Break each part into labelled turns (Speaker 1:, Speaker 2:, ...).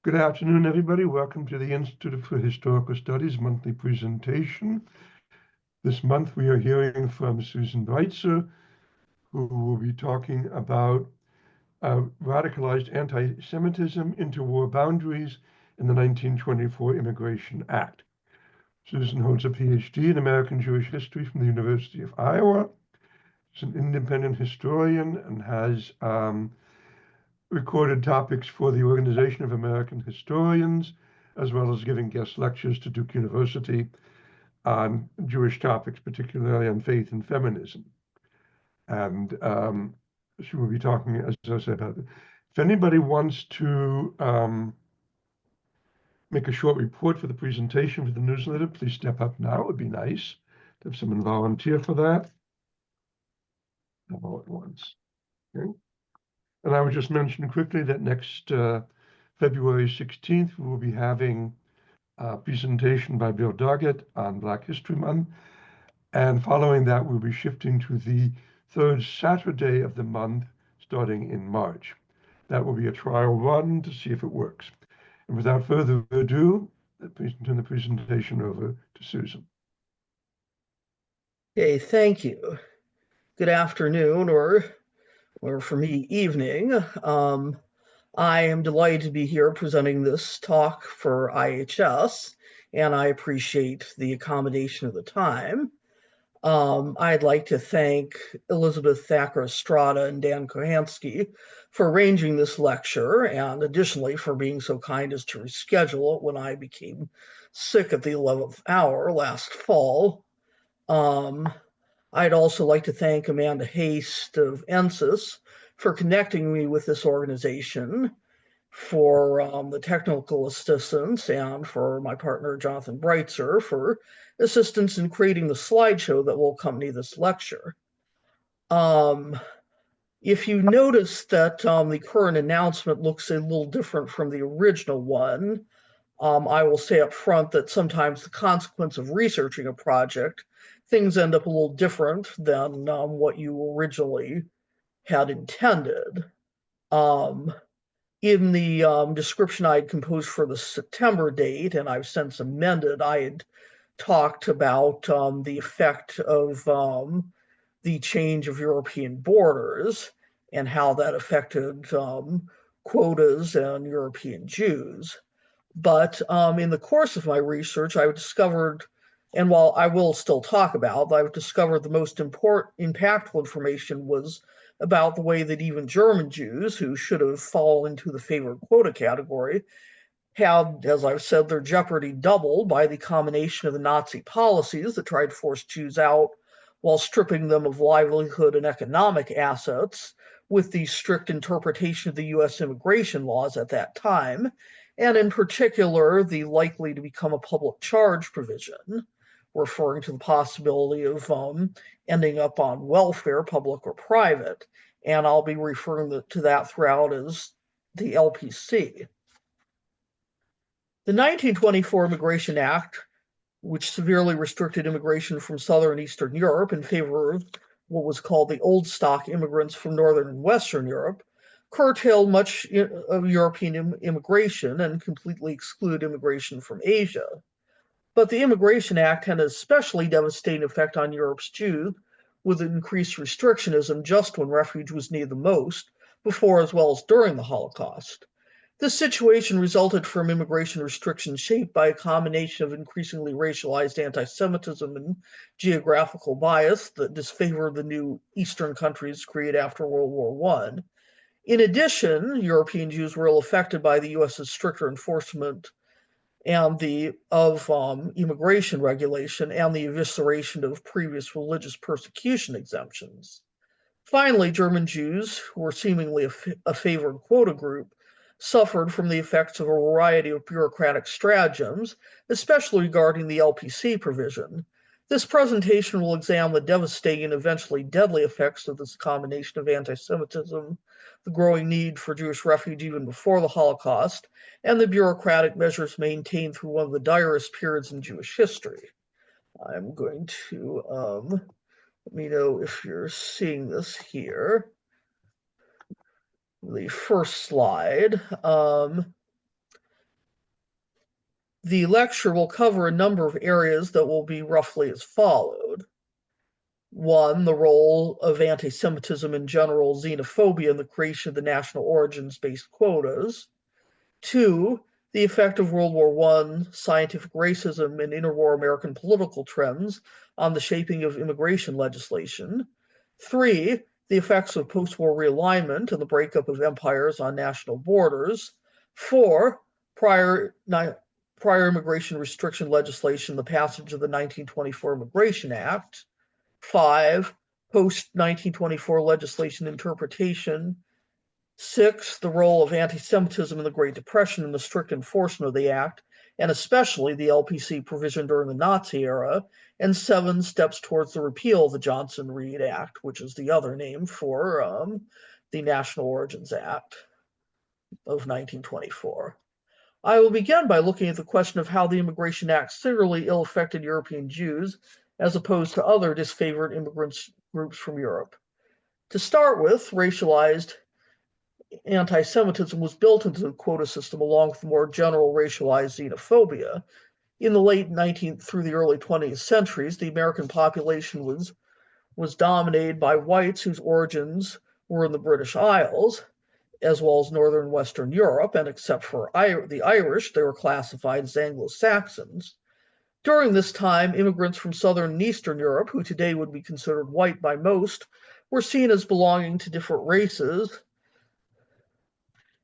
Speaker 1: Good afternoon, everybody. Welcome to the Institute for Historical Studies monthly presentation. This month we are hearing from Susan Breitzer, who will be talking about radicalized anti-Semitism, interwar boundaries, in the 1924 Immigration Act. Susan holds a PhD in American Jewish history from the University of Iowa. She's an independent historian and has recorded topics for the Organization of American Historians, as well as giving guest lectures to Duke University on Jewish topics, particularly on faith and feminism. And she will be talking, as I said, about it. If anybody wants to make a short report for the presentation for the newsletter, please step up now. It would be nice to have someone volunteer for that. All at once. Okay. And I would just mention quickly that next February 16th, we will be having a presentation by Bill Doggett on Black History Month. And following that, we'll be shifting to the third Saturday of the month, starting in March. That will be a trial run to see if it works. And without further ado, please turn the presentation over to Susan.
Speaker 2: Okay, thank you. Good afternoon, or for me, evening. I am delighted to be here presenting this talk for IHS, and I appreciate the accommodation of the time. I'd like to thank Elizabeth Thacker Estrada and Dan Kohansky for arranging this lecture, and additionally for being so kind as to reschedule it when I became sick at the 11th hour last fall. I'd also like to thank Amanda Haste of NSYS for connecting me with this organization, for the technical assistance, and for my partner, Jonathan Breitzer, for assistance in creating the slideshow that will accompany this lecture. If you notice that the current announcement looks a little different from the original one, I will say up front that sometimes the consequence of researching a project, things end up a little different than what you originally had intended. In the description I had composed for the September date, and I've since amended, I had talked about the effect of the change of European borders and how that affected quotas and European Jews. But in the course of my research, I've discovered, and while I will still talk about, I've discovered the most impactful information was about the way that even German Jews, who should have fallen into the favored quota category, had, as I've said, their jeopardy doubled by the combination of the Nazi policies that tried to force Jews out while stripping them of livelihood and economic assets, with the strict interpretation of the US immigration laws at that time, and in particular, the likely to become a public charge provision, referring to the possibility of ending up on welfare, public or private. And I'll be referring to that throughout as the LPC. The 1924 Immigration Act, which severely restricted immigration from Southern and Eastern Europe in favor of what was called the old stock immigrants from Northern and Western Europe, curtailed much of European immigration and completely excluded immigration from Asia. But the Immigration Act had an especially devastating effect on Europe's Jews, with increased restrictionism just when refuge was needed the most, before as well as during the Holocaust. This situation resulted from immigration restrictions shaped by a combination of increasingly racialized anti-Semitism and geographical bias that disfavored the new Eastern countries created after World War I. In addition, European Jews were ill affected by the US's stricter enforcement and of immigration regulation and the evisceration of previous religious persecution exemptions. Finally, German Jews, who were seemingly a favored quota group, suffered from the effects of a variety of bureaucratic stratagems, especially regarding the LPC provision. This presentation will examine the devastating and eventually deadly effects of this combination of anti-Semitism, the growing need for Jewish refuge even before the Holocaust, and the bureaucratic measures maintained through one of the direst periods in Jewish history. I'm going to, let me know if you're seeing this here. The first slide. The lecture will cover a number of areas that will be roughly as followed. 1, the role of anti-Semitism in general, xenophobia in the creation of the national origins-based quotas. 2, the effect of World War I, scientific racism, and interwar American political trends on the shaping of immigration legislation. 3, the effects of post-war realignment and the breakup of empires on national borders. 4, prior immigration restriction legislation, the passage of the 1924 Immigration Act. 5, post-1924 legislation interpretation. 6, the role of anti-Semitism in the Great Depression and the strict enforcement of the Act, and especially the LPC provision during the Nazi era. And 7, steps towards the repeal of the Johnson-Reed Act, which is the other name for the National Origins Act of 1924. I will begin by looking at the question of how the Immigration Act singularly ill-affected European Jews as opposed to other disfavored immigrant groups from Europe. To start with, racialized anti-Semitism was built into the quota system along with more general racialized xenophobia. In the late 19th through the early 20th centuries, the American population was dominated by whites whose origins were in the British Isles, as well as Northern and Western Europe, and except for the Irish, they were classified as Anglo-Saxons. During this time, immigrants from Southern and Eastern Europe, who today would be considered white by most, were seen as belonging to different races,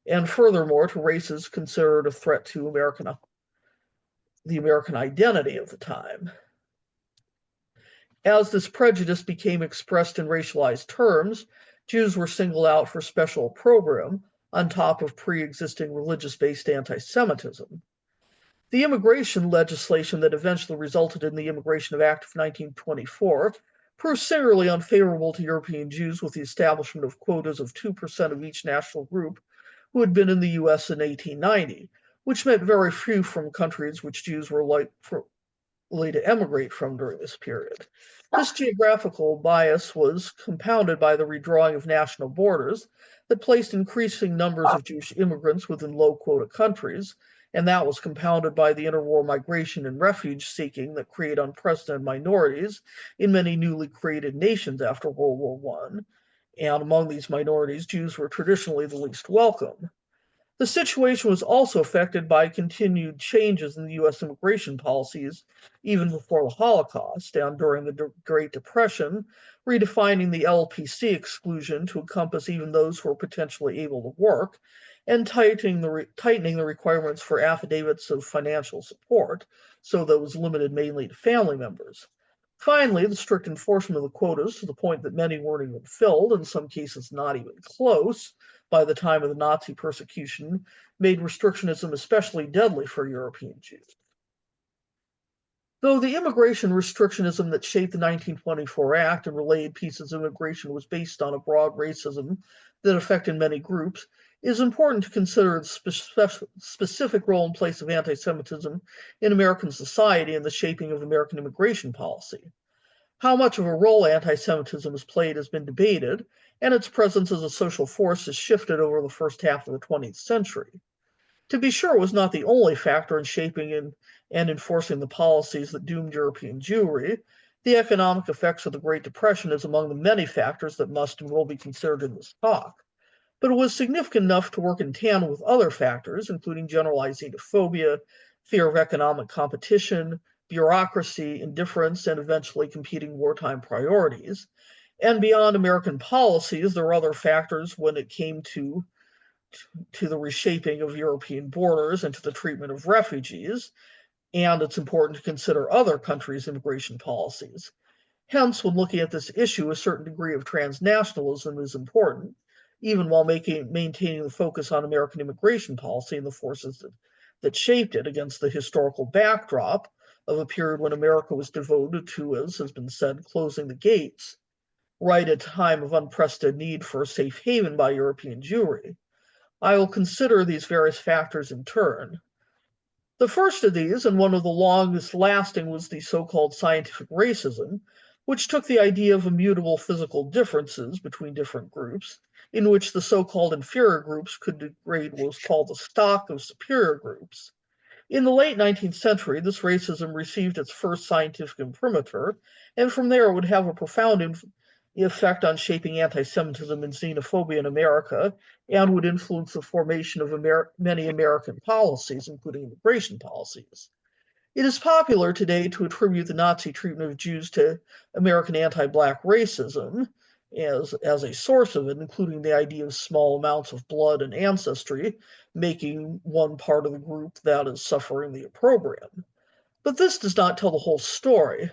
Speaker 2: and furthermore to races considered a threat to the American identity of the time. As this prejudice became expressed in racialized terms, Jews were singled out for special opprobrium on top of pre-existing religious-based anti-Semitism. The immigration legislation that eventually resulted in the Immigration Act of 1924 proved singularly unfavorable to European Jews with the establishment of quotas of 2% of each national group who had been in the US in 1890, which meant very few from countries which Jews were likely to emigrate from during this period. This geographical bias was compounded by the redrawing of national borders that placed increasing numbers of Jewish immigrants within low-quota countries, and that was compounded by the interwar migration and refuge seeking that created unprecedented minorities in many newly created nations after World War I. And among these minorities, Jews were traditionally the least welcome. The situation was also affected by continued changes in the U.S. immigration policies even before the Holocaust and during the Great Depression, redefining the LPC exclusion to encompass even those who were potentially able to work, and tightening the requirements for affidavits of financial support, so that was limited mainly to family members. Finally, the strict enforcement of the quotas to the point that many weren't even filled, in some cases not even close, by the time of the Nazi persecution, made restrictionism especially deadly for European Jews. Though the immigration restrictionism that shaped the 1924 Act and related pieces of immigration was based on a broad racism that affected many groups, it is important to consider the specific role and place of anti-Semitism in American society and the shaping of American immigration policy. How much of a role anti-Semitism has played has been debated, and its presence as a social force has shifted over the first half of the 20th century. To be sure, it was not the only factor in shaping and enforcing the policies that doomed European Jewry. The economic effects of the Great Depression is among the many factors that must and will be considered in this talk. But it was significant enough to work in tandem with other factors, including generalized xenophobia, fear of economic competition, bureaucracy, indifference, and eventually competing wartime priorities. And beyond American policies, there were other factors when it came to the reshaping of European borders and to the treatment of refugees, and it's important to consider other countries' immigration policies. Hence, when looking at this issue, a certain degree of transnationalism is important, even while maintaining the focus on American immigration policy and the forces that shaped it against the historical backdrop of a period when America was devoted to, as has been said, closing the gates, right at a time of unprecedented need for a safe haven by European Jewry. I will consider these various factors in turn. The first of these, and one of the longest lasting, was the so-called scientific racism, which took the idea of immutable physical differences between different groups, in which the so-called inferior groups could degrade what was called the stock of superior groups. In the late 19th century, this racism received its first scientific imprimatur, and from there it would have a profound effect on shaping anti-Semitism and xenophobia in America, and would influence the formation of many American policies, including immigration policies. It is popular today to attribute the Nazi treatment of Jews to American anti-Black racism as a source of it, including the idea of small amounts of blood and ancestry making one part of the group that is suffering the opprobrium. But this does not tell the whole story.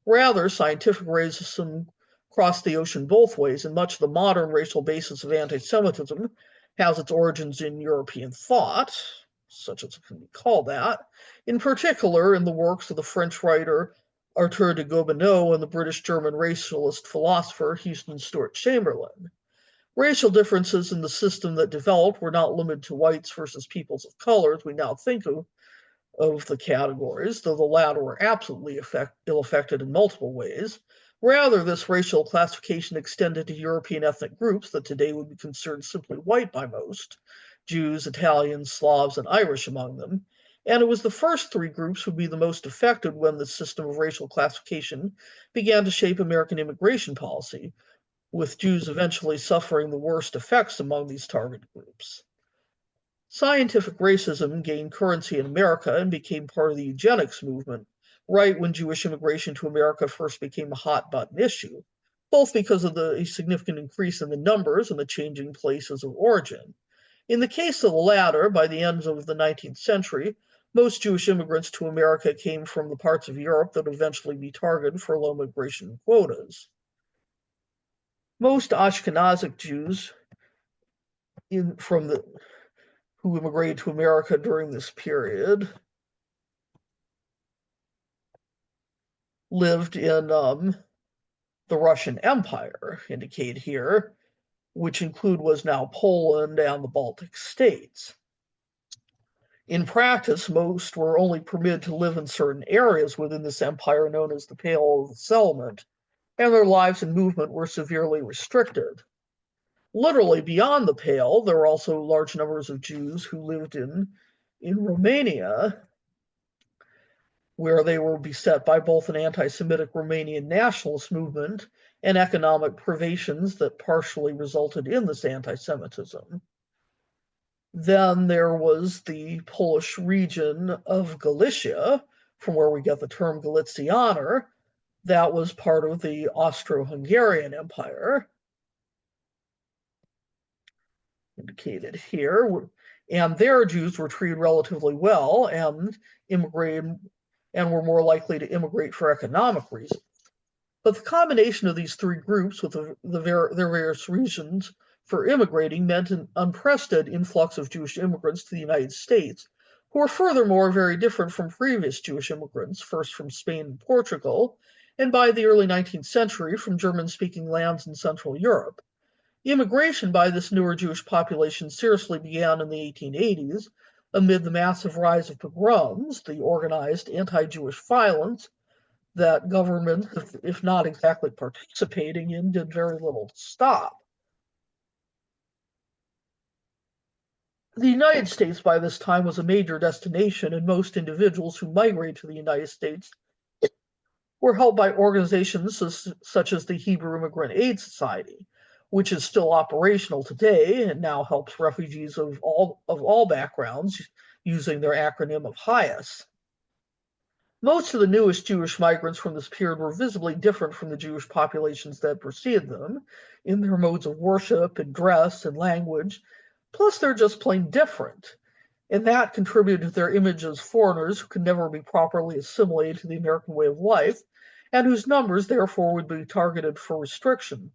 Speaker 2: Rather, scientific racism crossed the ocean both ways, and much of the modern racial basis of anti-Semitism has its origins in European thought, such as it can be called that, in particular in the works of the French writer 𝘋𝘰𝘶 and the British-German racialist philosopher Houston Stewart Chamberlain. Racial differences in the system that developed were not limited to whites versus peoples of color, as we now think of the categories, though the latter were absolutely ill-affected in multiple ways. Rather, this racial classification extended to European ethnic groups that today would be considered simply white by most, Jews, Italians, Slavs, and Irish among them, and it was the first three groups who would be the most affected when the system of racial classification began to shape American immigration policy, with Jews eventually suffering the worst effects among these target groups. Scientific racism gained currency in America and became part of the eugenics movement, right when Jewish immigration to America first became a hot-button issue, both because of the significant increase in the numbers and the changing places of origin. In the case of the latter, by the end of the 19th century, most Jewish immigrants to America came from the parts of Europe that would eventually be targeted for low migration quotas. Most Ashkenazic Jews who immigrated to America during this period lived in the Russian Empire, indicated here, which was now Poland and the Baltic states. In practice, most were only permitted to live in certain areas within this empire known as the Pale of the Settlement, and their lives and movement were severely restricted. Literally beyond the Pale, there were also large numbers of Jews who lived in Romania, where they were beset by both an anti-Semitic Romanian nationalist movement and economic privations that partially resulted in this anti-Semitism. Then there was the Polish region of Galicia, from where we get the term 𝘋𝘰𝘶𝘣𝘕, that was part of the Austro-Hungarian Empire, indicated here, and their Jews were treated relatively well and immigrated and were more likely to immigrate for economic reasons. But the combination of these three groups with their various reasons for immigrating meant an unprecedented influx of Jewish immigrants to the United States, who were furthermore very different from previous Jewish immigrants, first from Spain and Portugal, and by the early 19th century from German-speaking lands in Central Europe. Immigration by this newer Jewish population seriously began in the 1880s, amid the massive rise of pogroms, the organized anti-Jewish violence that government, if not exactly participating in, did very little to stop. The United States by this time was a major destination, and most individuals who migrated to the United States were helped by organizations such as the Hebrew Immigrant Aid Society, which is still operational today and now helps refugees of all backgrounds using their acronym of HIAS. Most of the newest Jewish migrants from this period were visibly different from the Jewish populations that preceded them in their modes of worship and dress and language. Plus, they're just plain different, and that contributed to their image as foreigners who could never be properly assimilated to the American way of life, and whose numbers, therefore, would be targeted for restriction.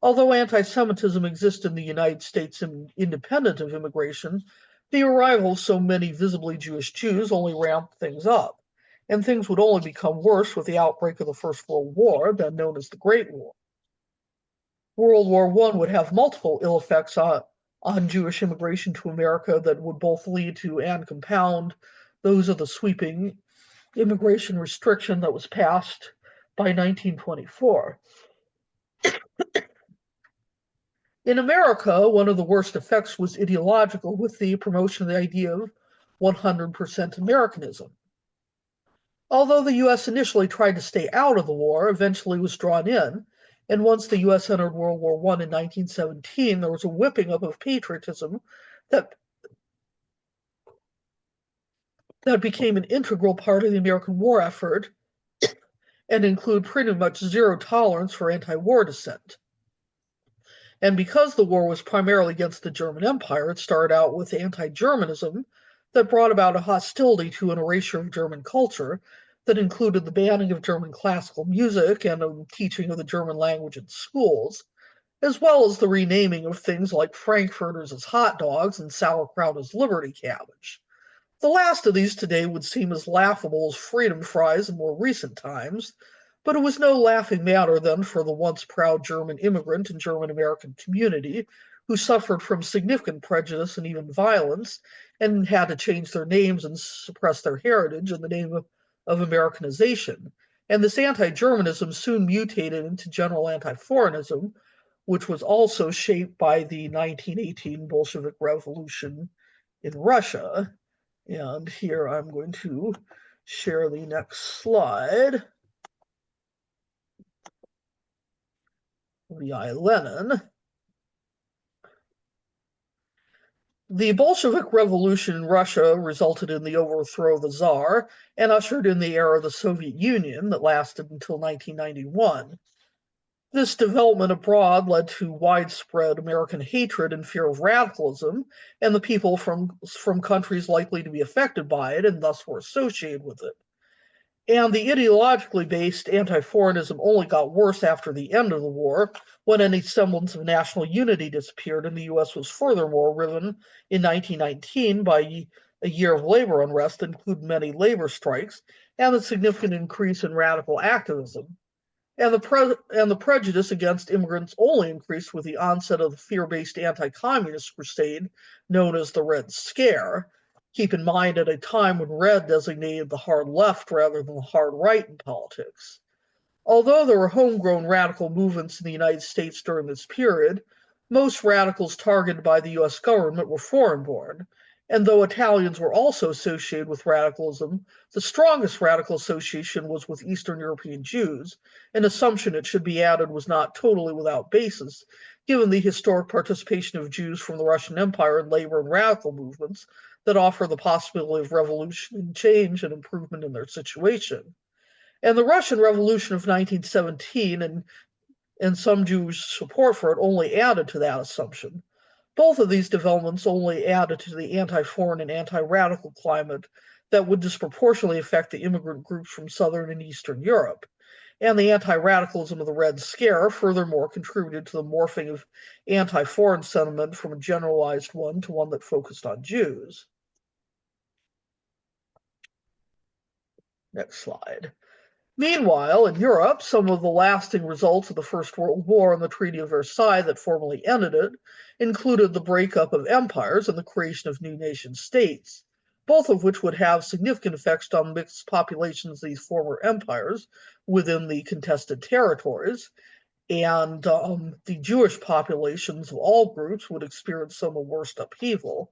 Speaker 2: Although anti-Semitism existed in the United States independent of immigration, the arrival of so many visibly Jewish Jews only ramped things up, and things would only become worse with the outbreak of the First World War, then known as the Great War. World War I would have multiple ill effects on Jewish immigration to America that would both lead to and compound those of the sweeping immigration restriction that was passed by 1924. In America, one of the worst effects was ideological, with the promotion of the idea of 100% Americanism. Although the U.S. initially tried to stay out of the war, eventually was drawn in, and once the U.S. entered World War I in 1917, there was a whipping up of patriotism that became an integral part of the American war effort and include pretty much zero tolerance for anti-war dissent. And because the war was primarily against the German Empire, it started out with anti-Germanism that brought about a hostility to an erasure of German culture that included the banning of German classical music and a teaching of the German language in schools, as well as the renaming of things like frankfurters as hot dogs and sauerkraut as liberty cabbage. The last of these today would seem as laughable as freedom fries in more recent times, but it was no laughing matter then for the once proud German immigrant and German American community who suffered from significant prejudice and even violence and had to change their names and suppress their heritage in the name of Americanization. And this anti-Germanism soon mutated into general anti-foreignism, which was also shaped by the 1918 Bolshevik Revolution in Russia. And here I'm going to share the next slide. Lenin. The Bolshevik Revolution in Russia resulted in the overthrow of the Tsar and ushered in the era of the Soviet Union that lasted until 1991. This development abroad led to widespread American hatred and fear of radicalism, and the people from countries likely to be affected by it and thus were associated with it. And the ideologically based anti-foreignism only got worse after the end of the war, when any semblance of national unity disappeared, and the U.S. was furthermore riven in 1919 by a year of labor unrest that included many labor strikes and a significant increase in radical activism. And the prejudice against immigrants only increased with the onset of the fear-based anti-communist crusade known as the Red Scare. Keep in mind, at a time when red designated the hard left rather than the hard right in politics. Although there were homegrown radical movements in the United States during this period, most radicals targeted by the U.S. government were foreign-born. And though Italians were also associated with radicalism, the strongest radical association was with Eastern European Jews, an assumption, it should be added, was not totally without basis, given the historic participation of Jews from the Russian Empire in labor and radical movements that offer the possibility of revolution and change and improvement in their situation. And the Russian Revolution of 1917 and some Jewish support for it only added to that assumption. Both of these developments only added to the anti-foreign and anti-radical climate that would disproportionately affect the immigrant groups from Southern and Eastern Europe. And the anti-radicalism of the Red Scare furthermore contributed to the morphing of anti-foreign sentiment from a generalized one to one that focused on Jews. Next slide. Meanwhile, in Europe, some of the lasting results of the First World War and the Treaty of Versailles that formally ended it included the breakup of empires and the creation of new nation-states, both of which would have significant effects on mixed populations of these former empires within the contested territories, and the Jewish populations of all groups would experience some of the worst upheaval.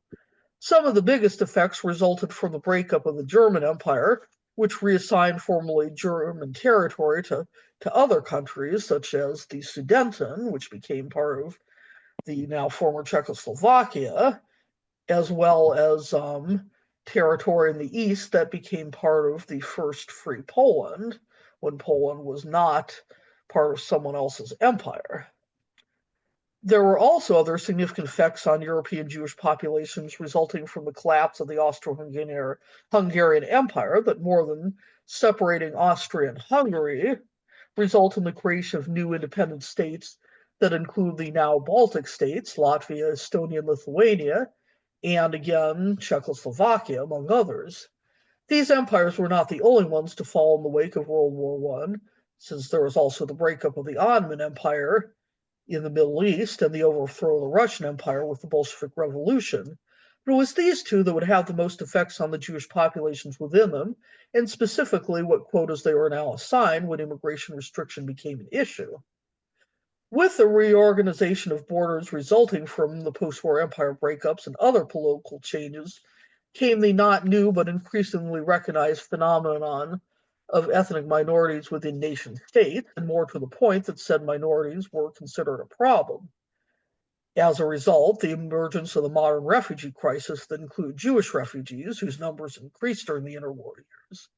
Speaker 2: Some of the biggest effects resulted from the breakup of the German Empire, which reassigned formerly German territory to other countries, such as the Sudeten, which became part of the now former Czechoslovakia, as well as territory in the east that became part of the first Free Poland, when Poland was not part of someone else's empire. There were also other significant effects on European Jewish populations resulting from the collapse of the Austro-Hungarian Empire that, more than separating Austria and Hungary, result in the creation of new independent states that include the now Baltic states, Latvia, Estonia, and Lithuania, and again, Czechoslovakia, among others. These empires were not the only ones to fall in the wake of World War I, since there was also the breakup of the Ottoman Empire in the Middle East and the overthrow of the Russian Empire with the Bolshevik Revolution. But it was these two that would have the most effects on the Jewish populations within them, and specifically what quotas they were now assigned when immigration restriction became an issue. With the reorganization of borders resulting from the post-war empire breakups and other political changes came the not new but increasingly recognized phenomenon of ethnic minorities within nation states, and more to the point that said minorities were considered a problem. As a result, the emergence of the modern refugee crisis that included Jewish refugees, whose numbers increased during the interwar years.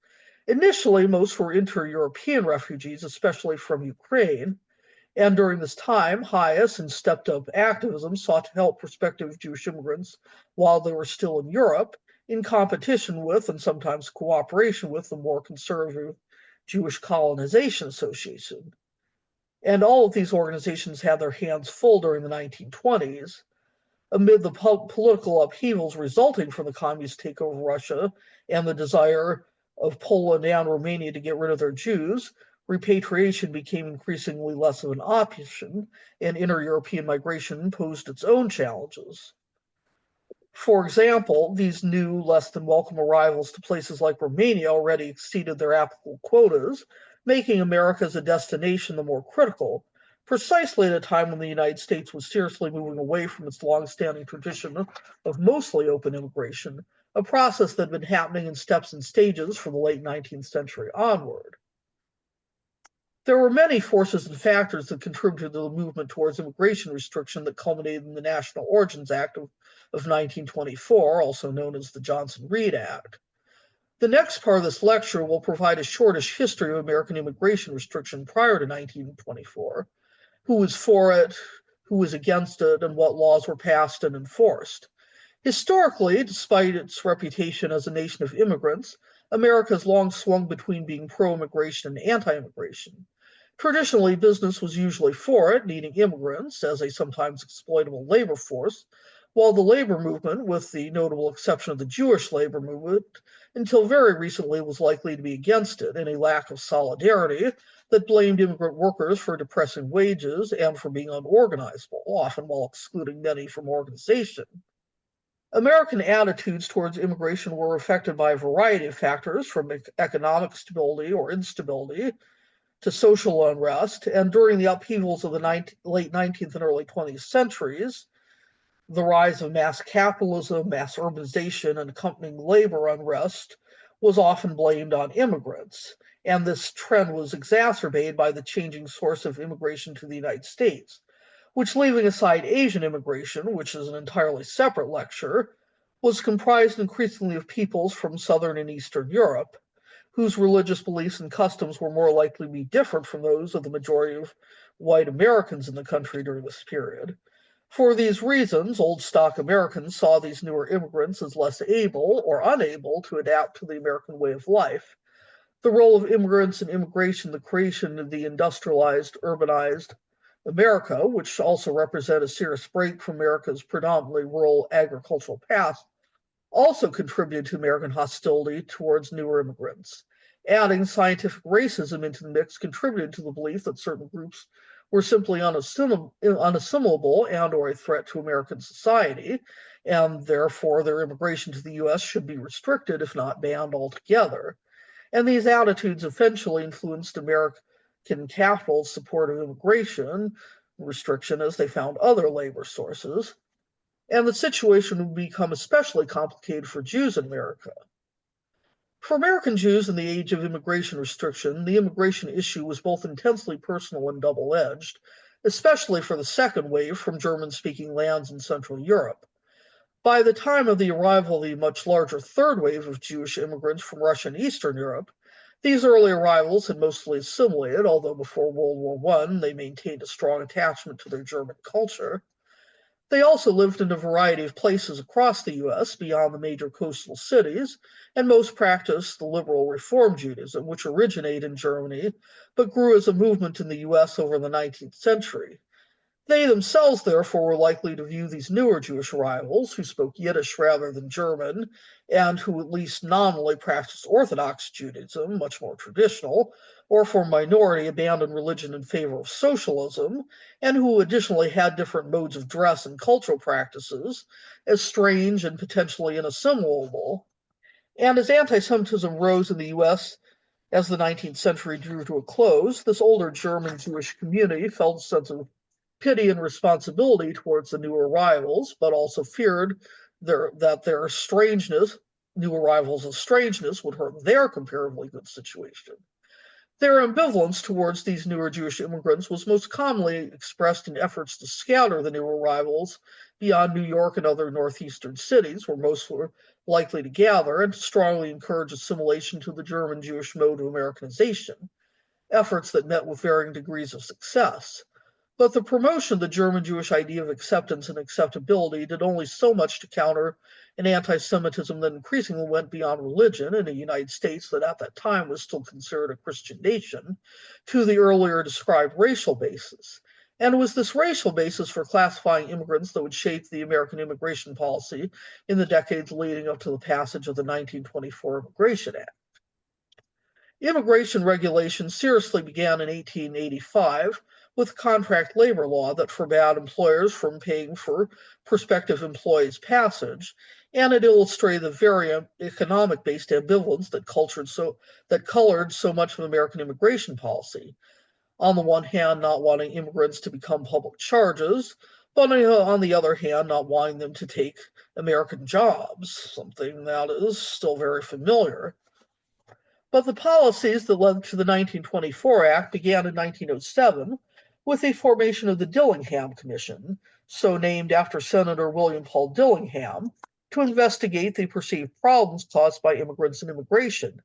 Speaker 2: Initially, most were inter-European refugees, especially from Ukraine, and during this time, HIAS and stepped-up activism sought to help prospective Jewish immigrants while they were still in Europe, in competition with and sometimes cooperation with the more conservative Jewish Colonization Association. And all of these organizations had their hands full during the 1920s. Amid the political upheavals resulting from the communist takeover of Russia and the desire of Poland and Romania to get rid of their Jews, repatriation became increasingly less of an option, and inter-European migration posed its own challenges. For example, these new, less than welcome arrivals to places like Romania already exceeded their applicable quotas, making America as a destination the more critical, precisely at a time when the United States was seriously moving away from its long-standing tradition of mostly open immigration, a process that had been happening in steps and stages from the late 19th century onward. There were many forces and factors that contributed to the movement towards immigration restriction that culminated in the National Origins Act of 1924, also known as the Johnson-Reed Act. The next part of this lecture will provide a shortish history of American immigration restriction prior to 1924, who was for it, who was against it, and what laws were passed and enforced. Historically, despite its reputation as a nation of immigrants, America has long swung between being pro-immigration and anti-immigration. Traditionally, business was usually for it, needing immigrants as a sometimes exploitable labor force, while the labor movement, with the notable exception of the Jewish labor movement, until very recently was likely to be against it, in a lack of solidarity that blamed immigrant workers for depressing wages and for being unorganizable, often while excluding many from organization. American attitudes towards immigration were affected by a variety of factors, from economic stability or instability to social unrest, and during the upheavals of the late 19th and early 20th centuries, the rise of mass capitalism, mass urbanization, and accompanying labor unrest was often blamed on immigrants, and this trend was exacerbated by the changing source of immigration to the United States, which, leaving aside Asian immigration, which is an entirely separate lecture, was comprised increasingly of peoples from Southern and Eastern Europe, whose religious beliefs and customs were more likely to be different from those of the majority of white Americans in the country during this period. For these reasons, old stock Americans saw these newer immigrants as less able or unable to adapt to the American way of life. The role of immigrants in immigration, the creation of the industrialized, urbanized America, which also represented a serious break from America's predominantly rural agricultural past, also contributed to American hostility towards newer immigrants. Adding scientific racism into the mix contributed to the belief that certain groups were simply unassimilable and or a threat to American society, and therefore their immigration to the U.S. should be restricted, if not banned altogether. And these attitudes eventually influenced American capital's support of immigration restriction as they found other labor sources. And the situation would become especially complicated for Jews in America. For American Jews in the age of immigration restriction, the immigration issue was both intensely personal and double-edged, especially for the second wave from German-speaking lands in Central Europe. By the time of the arrival of the much larger third wave of Jewish immigrants from Russia and Eastern Europe, these early arrivals had mostly assimilated, although before World War I they maintained a strong attachment to their German culture. They also lived in a variety of places across the U.S. beyond the major coastal cities, and most practiced the liberal Reform Judaism, which originated in Germany, but grew as a movement in the U.S. over the 19th century. They themselves, therefore, were likely to view these newer Jewish arrivals, who spoke Yiddish rather than German, and who at least nominally practiced Orthodox Judaism, much more traditional, or for minority abandoned religion in favor of socialism, and who additionally had different modes of dress and cultural practices, as strange and potentially inassimilable. And as anti-Semitism rose in the U.S. as the 19th century drew to a close, this older German Jewish community felt a sense of pity and responsibility towards the new arrivals, but also feared that their strangeness new arrivals of strangeness would hurt their comparatively good situation. Their ambivalence towards these newer Jewish immigrants was most commonly expressed in efforts to scatter the new arrivals beyond New York and other northeastern cities, where most were likely to gather, and to strongly encourage assimilation to the German Jewish mode of Americanization, efforts that met with varying degrees of success. But the promotion of the German Jewish idea of acceptance and acceptability did only so much to counter an anti-Semitism that increasingly went beyond religion in a United States that at that time was still considered a Christian nation, to the earlier described racial basis. And it was this racial basis for classifying immigrants that would shape the American immigration policy in the decades leading up to the passage of the 1924 Immigration Act. Immigration regulation seriously began in 1885 with contract labor law that forbade employers from paying for prospective employees' passage, and it illustrated the very economic-based ambivalence that colored so much of American immigration policy. On the one hand, not wanting immigrants to become public charges, but on the other hand, not wanting them to take American jobs, something that is still very familiar. But the policies that led to the 1924 Act began in 1907 with the formation of the Dillingham Commission, so named after Senator William Paul Dillingham, to investigate the perceived problems caused by immigrants and immigration,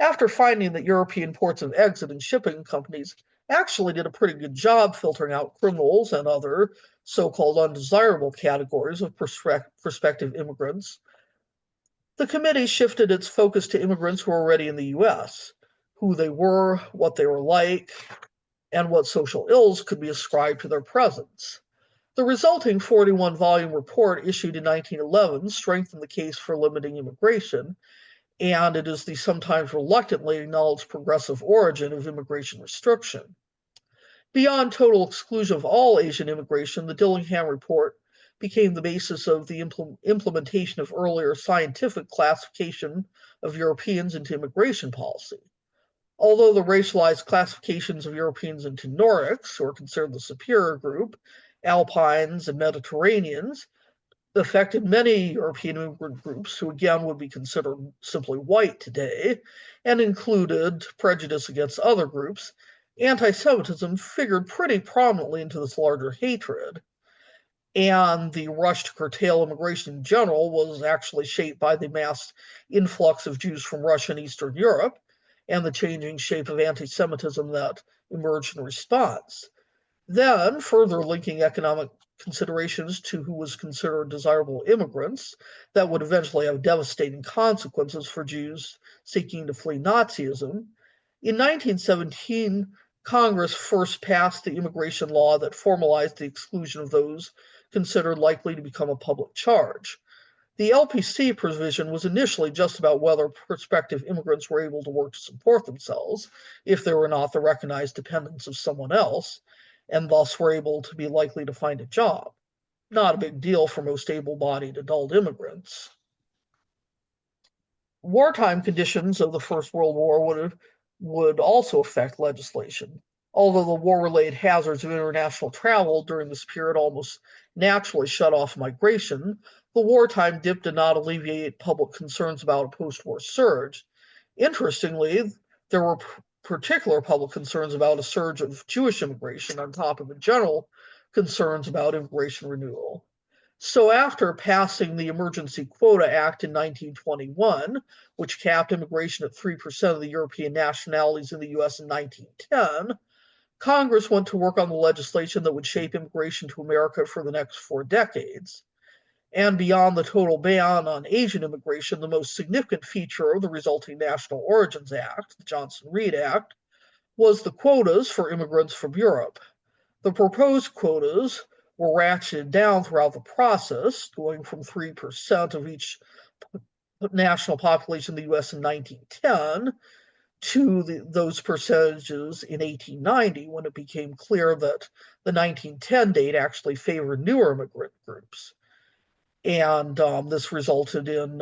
Speaker 2: after finding that European ports of exit and shipping companies actually did a pretty good job filtering out criminals and other so-called undesirable categories of prospective immigrants. The committee shifted its focus to immigrants who were already in the U.S., who they were, what they were like, and what social ills could be ascribed to their presence. The resulting 41-volume report issued in 1911 strengthened the case for limiting immigration, and it is the sometimes reluctantly acknowledged progressive origin of immigration restriction. Beyond total exclusion of all Asian immigration, the Dillingham report became the basis of the implementation of earlier scientific classification of Europeans into immigration policy. Although the racialized classifications of Europeans into Nordics, who are considered the superior group, Alpines, and Mediterraneans, affected many European immigrant groups who again would be considered simply white today, and included prejudice against other groups, anti-Semitism figured pretty prominently into this larger hatred. And the rush to curtail immigration in general was actually shaped by the mass influx of Jews from Russia and Eastern Europe, and the changing shape of anti-Semitism that emerged in response. Then, further linking economic considerations to who was considered desirable immigrants that would eventually have devastating consequences for Jews seeking to flee Nazism, in 1917, Congress first passed the immigration law that formalized the exclusion of those considered likely to become a public charge. The LPC provision was initially just about whether prospective immigrants were able to work to support themselves if they were not the recognized dependents of someone else, and thus were able to be likely to find a job. Not a big deal for most able-bodied adult immigrants. Wartime conditions of the First World War would also affect legislation. Although the war-related hazards of international travel during this period almost naturally shut off migration, the wartime dip did not alleviate public concerns about a post-war surge. Interestingly, there were particular public concerns about a surge of Jewish immigration on top of the general concerns about immigration renewal. So after passing the Emergency Quota Act in 1921, which capped immigration at 3% of the European nationalities in the U.S. in 1910, Congress went to work on the legislation that would shape immigration to America for the next 4 decades. And beyond the total ban on Asian immigration, the most significant feature of the resulting National Origins Act, the Johnson-Reed Act, was the quotas for immigrants from Europe. The proposed quotas were ratcheted down throughout the process, going from 3% of each national population in the U.S. in 1910 to those percentages in 1890, when it became clear that the 1910 date actually favored newer immigrant groups. And this resulted in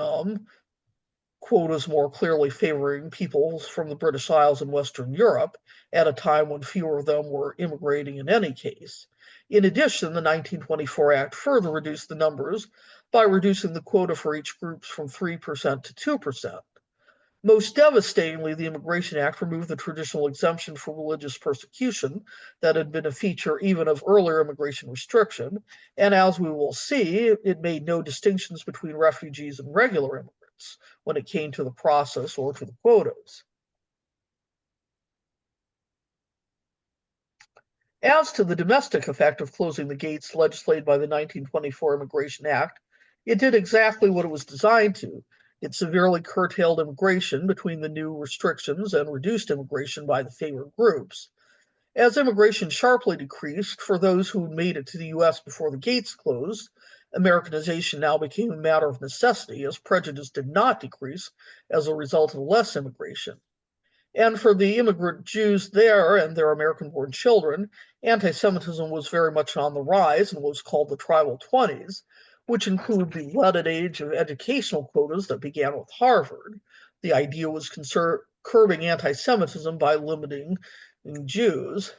Speaker 2: quotas more clearly favoring people from the British Isles and Western Europe at a time when fewer of them were immigrating in any case. In addition, the 1924 Act further reduced the numbers by reducing the quota for each group from 3% to 2%. Most devastatingly, the Immigration Act removed the traditional exemption for religious persecution that had been a feature even of earlier immigration restriction, and as we will see, it made no distinctions between refugees and regular immigrants when it came to the process or to the quotas. As to the domestic effect of closing the gates legislated by the 1924 Immigration Act, it did exactly what it was designed to. It severely curtailed immigration between the new restrictions and reduced immigration by the favored groups. As immigration sharply decreased for those who made it to the U.S. before the gates closed, Americanization now became a matter of necessity, as prejudice did not decrease as a result of less immigration. And for the immigrant Jews there and their American-born children, anti-Semitism was very much on the rise in what was called the tribal 20s, which included the wedded age of educational quotas that began with Harvard. The idea was curbing anti-Semitism by limiting Jews,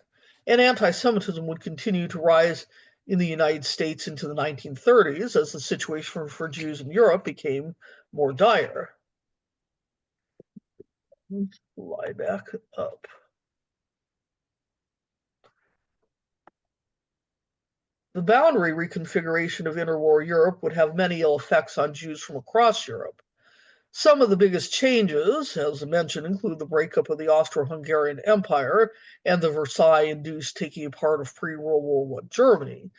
Speaker 2: and anti-Semitism would continue to rise in the United States into the 1930s as the situation for Jews in Europe became more dire. Lie back up. The boundary reconfiguration of interwar Europe would have many ill effects on Jews from across Europe. Some of the biggest changes, as mentioned, include the breakup of the Austro-Hungarian Empire and the Versailles-induced taking apart of pre-World War I Germany.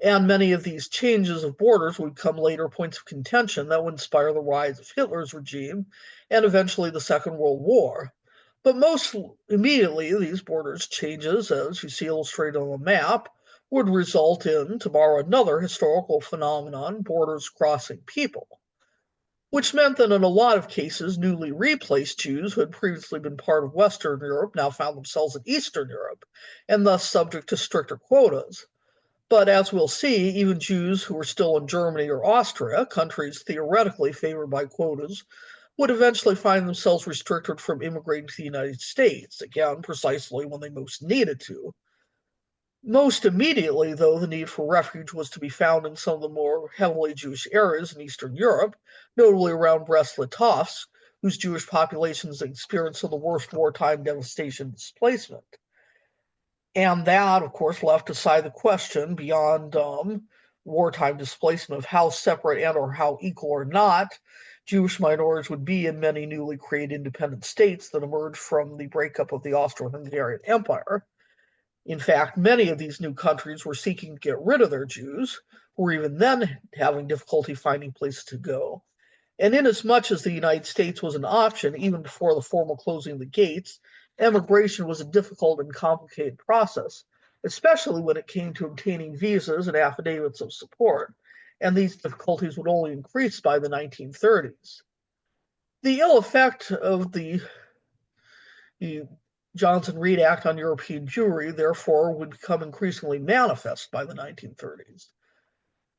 Speaker 2: And many of these changes of borders would become later points of contention that would inspire the rise of Hitler's regime and eventually the Second World War. But most immediately, these borders changes, as you see illustrated on the map, would result in, to borrow another historical phenomenon, borders crossing people, which meant that in a lot of cases, newly replaced Jews who had previously been part of Western Europe now found themselves in Eastern Europe, and thus subject to stricter quotas. But as we'll see, even Jews who were still in Germany or Austria, countries theoretically favored by quotas, would eventually find themselves restricted from immigrating to the United States, again, precisely when they most needed to. Most immediately, though, the need for refuge was to be found in some of the more heavily Jewish areas in Eastern Europe, notably around Brest-Litovsk, whose Jewish populations experienced some of the worst wartime devastation and displacement. And that, of course, left aside the question beyond wartime displacement of how separate and or how equal or not Jewish minorities would be in many newly created independent states that emerged from the breakup of the Austro-Hungarian Empire. In fact, many of these new countries were seeking to get rid of their Jews, who were even then having difficulty finding places to go. And inasmuch as the United States was an option even before the formal closing of the gates, emigration was a difficult and complicated process, especially when it came to obtaining visas and affidavits of support, and these difficulties would only increase by the 1930s. The ill effect of the Johnson-Reed Act on European Jewry, therefore, would become increasingly manifest by the 1930s.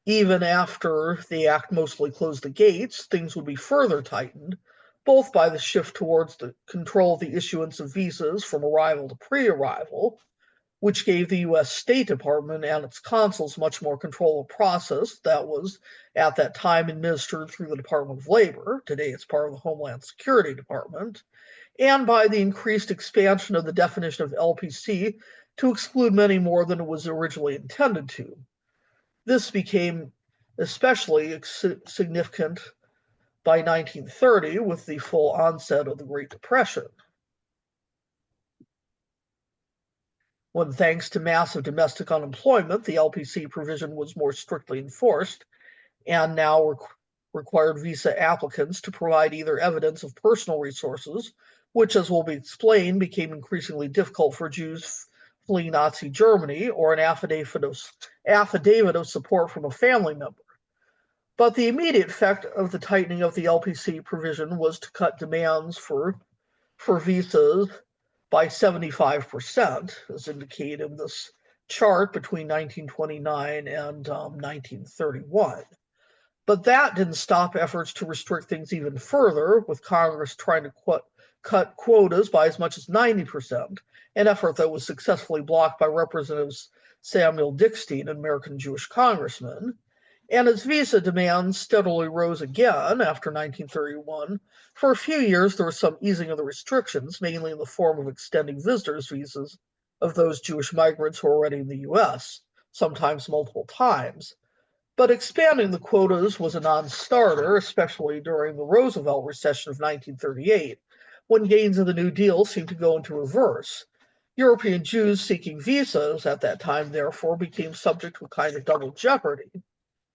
Speaker 2: Even after the act mostly closed the gates, things would be further tightened, both by the shift towards the control of the issuance of visas from arrival to pre-arrival, which gave the U.S. State Department and its consuls much more control of the process that was, at that time, administered through the Department of Labor. Today, it's part of the Homeland Security Department, and by the increased expansion of the definition of LPC to exclude many more than it was originally intended to. This became especially significant by 1930 with the full onset of the Great Depression, when, thanks to massive domestic unemployment, the LPC provision was more strictly enforced and now required visa applicants to provide either evidence of personal resources, which, as will be explained, became increasingly difficult for Jews fleeing Nazi Germany, or an affidavit of support from a family member. But the immediate effect of the tightening of the LPC provision was to cut demands for visas by 75%, as indicated in this chart between 1929 and 1931. But that didn't stop efforts to restrict things even further, with Congress trying to cut quotas by as much as 90%, an effort that was successfully blocked by Representatives Samuel Dickstein, an American Jewish congressman. and its visa demands steadily rose again after 1931. For a few years, there was some easing of the restrictions, mainly in the form of extending visitors' visas of those Jewish migrants who were already in the U.S., sometimes multiple times. But expanding the quotas was a non-starter, especially during the Roosevelt recession of 1938, when gains of the New Deal seemed to go into reverse. European Jews seeking visas at that time, therefore, became subject to a kind of double jeopardy,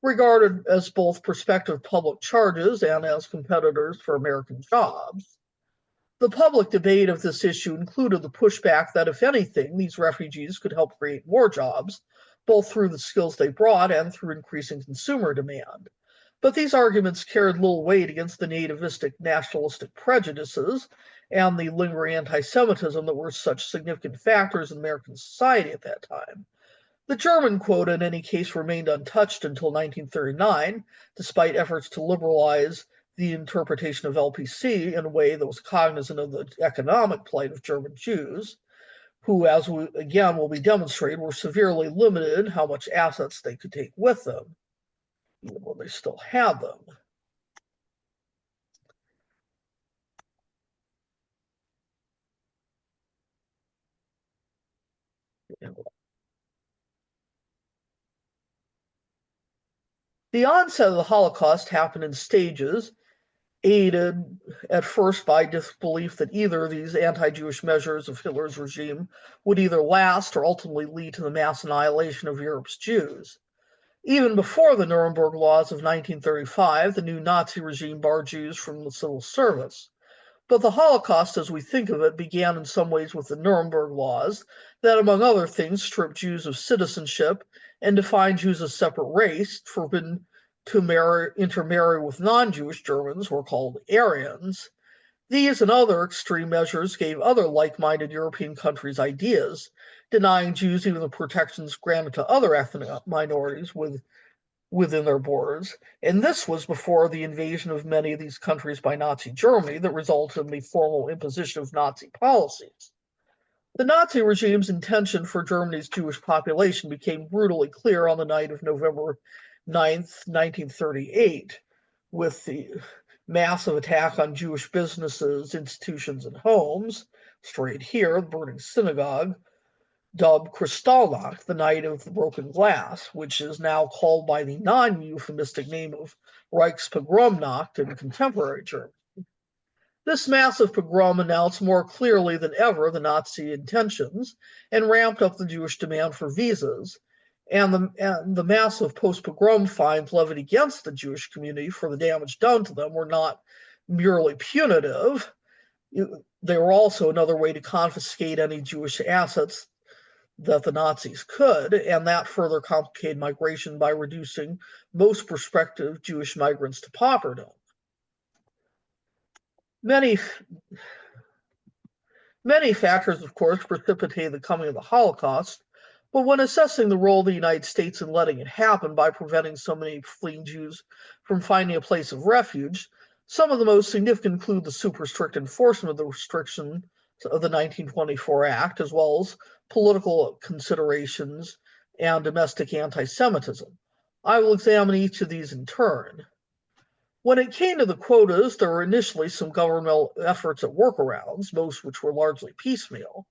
Speaker 2: regarded as both prospective public charges and as competitors for American jobs. The public debate of this issue included the pushback that, if anything, these refugees could help create more jobs, both through the skills they brought and through increasing consumer demand. But these arguments carried little weight against the nativistic nationalistic prejudices and the lingering anti-Semitism that were such significant factors in American society at that time. The German quota, in any case, remained untouched until 1939, despite efforts to liberalize the interpretation of LPC in a way that was cognizant of the economic plight of German Jews, who, as we again will be demonstrated, were severely limited in how much assets they could take with them, even though they still had them. The onset of the Holocaust happened in stages, aided at first by disbelief that either of these anti-Jewish measures of Hitler's regime would either last or ultimately lead to the mass annihilation of Europe's Jews. Even before the Nuremberg laws of 1935, the new Nazi regime barred Jews from the civil service. But the Holocaust, as we think of it, began in some ways with the Nuremberg laws that, among other things, stripped Jews of citizenship and defined Jews as a separate race, forbidden to intermarry with non-Jewish Germans, who were called Aryans. These and other extreme measures gave other like-minded European countries ideas, denying Jews even the protections granted to other ethnic minorities within their borders. And this was before the invasion of many of these countries by Nazi Germany that resulted in the formal imposition of Nazi policies. The Nazi regime's intention for Germany's Jewish population became brutally clear on the night of November 9th, 1938, with the massive attack on Jewish businesses, institutions, and homes. Straight here, the burning synagogue, dubbed Kristallnacht, the night of the broken glass, which is now called by the non-euphemistic name of Reichspogromnacht in contemporary Germany. This massive pogrom announced more clearly than ever the Nazi intentions and ramped up the Jewish demand for visas, and the massive post-pogrom fines levied against the Jewish community for the damage done to them were not merely punitive. They were also another way to confiscate any Jewish assets that the Nazis could, and that further complicated migration by reducing most prospective Jewish migrants to pauperdom. Many factors, of course, precipitated the coming of the Holocaust, but when assessing the role of the United States in letting it happen by preventing so many fleeing Jews from finding a place of refuge, some of the most significant include the super strict enforcement of the restriction of the 1924 Act, as well as political considerations and domestic anti-Semitism. I will examine each of these in turn. When it came to the quotas, there were initially some governmental efforts at workarounds, most which were largely piecemeal.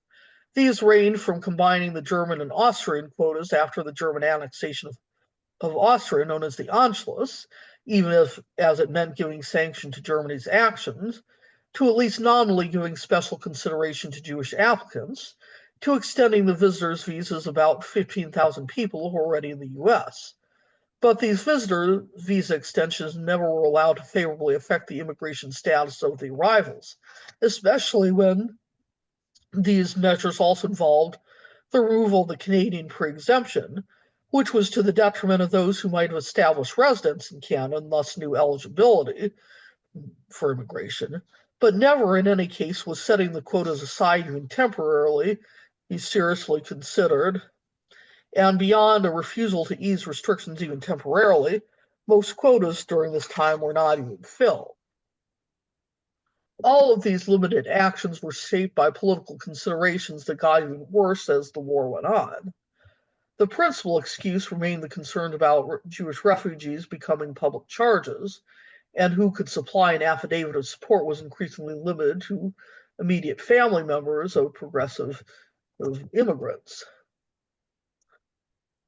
Speaker 2: These ranged from combining the German and Austrian quotas after the German annexation of Austria, known as the Anschluss, even as it meant giving sanction to Germany's actions, to at least nominally giving special consideration to Jewish applicants, to extending the visitors' visas about 15,000 people who were already in the U.S. But these visitor visa extensions never were allowed to favorably affect the immigration status of the arrivals, especially when these measures also involved the removal of the Canadian pre-exemption, which was to the detriment of those who might have established residence in Canada and thus new eligibility for immigration, but never in any case was setting the quotas aside even temporarily be seriously considered. And beyond a refusal to ease restrictions even temporarily, most quotas during this time were not even filled. All of these limited actions were shaped by political considerations that got even worse as the war went on. The principal excuse remained the concern about Jewish refugees becoming public charges, and who could supply an affidavit of support was increasingly limited to immediate family members of immigrants.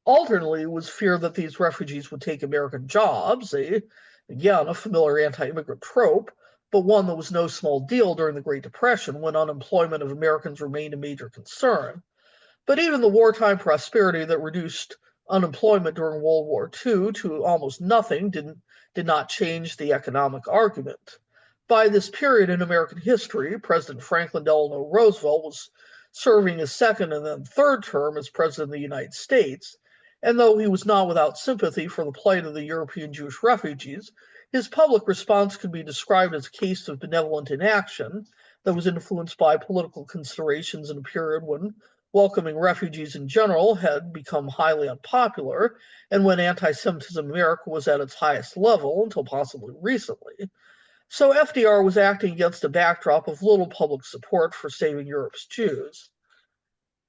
Speaker 2: Alternately, was fear that these refugees would take American jobs, again, a familiar anti-immigrant trope, but one that was no small deal during the Great Depression when unemployment of Americans remained a major concern. But even the wartime prosperity that reduced unemployment during World War II to almost nothing did not change the economic argument. By this period in American history, President Franklin Delano Roosevelt was serving his second and then third term as President of the United States, and though he was not without sympathy for the plight of the European Jewish refugees, his public response could be described as a case of benevolent inaction that was influenced by political considerations in a period when welcoming refugees in general had become highly unpopular, and when anti-Semitism in America was at its highest level until possibly recently. So FDR was acting against a backdrop of little public support for saving Europe's Jews.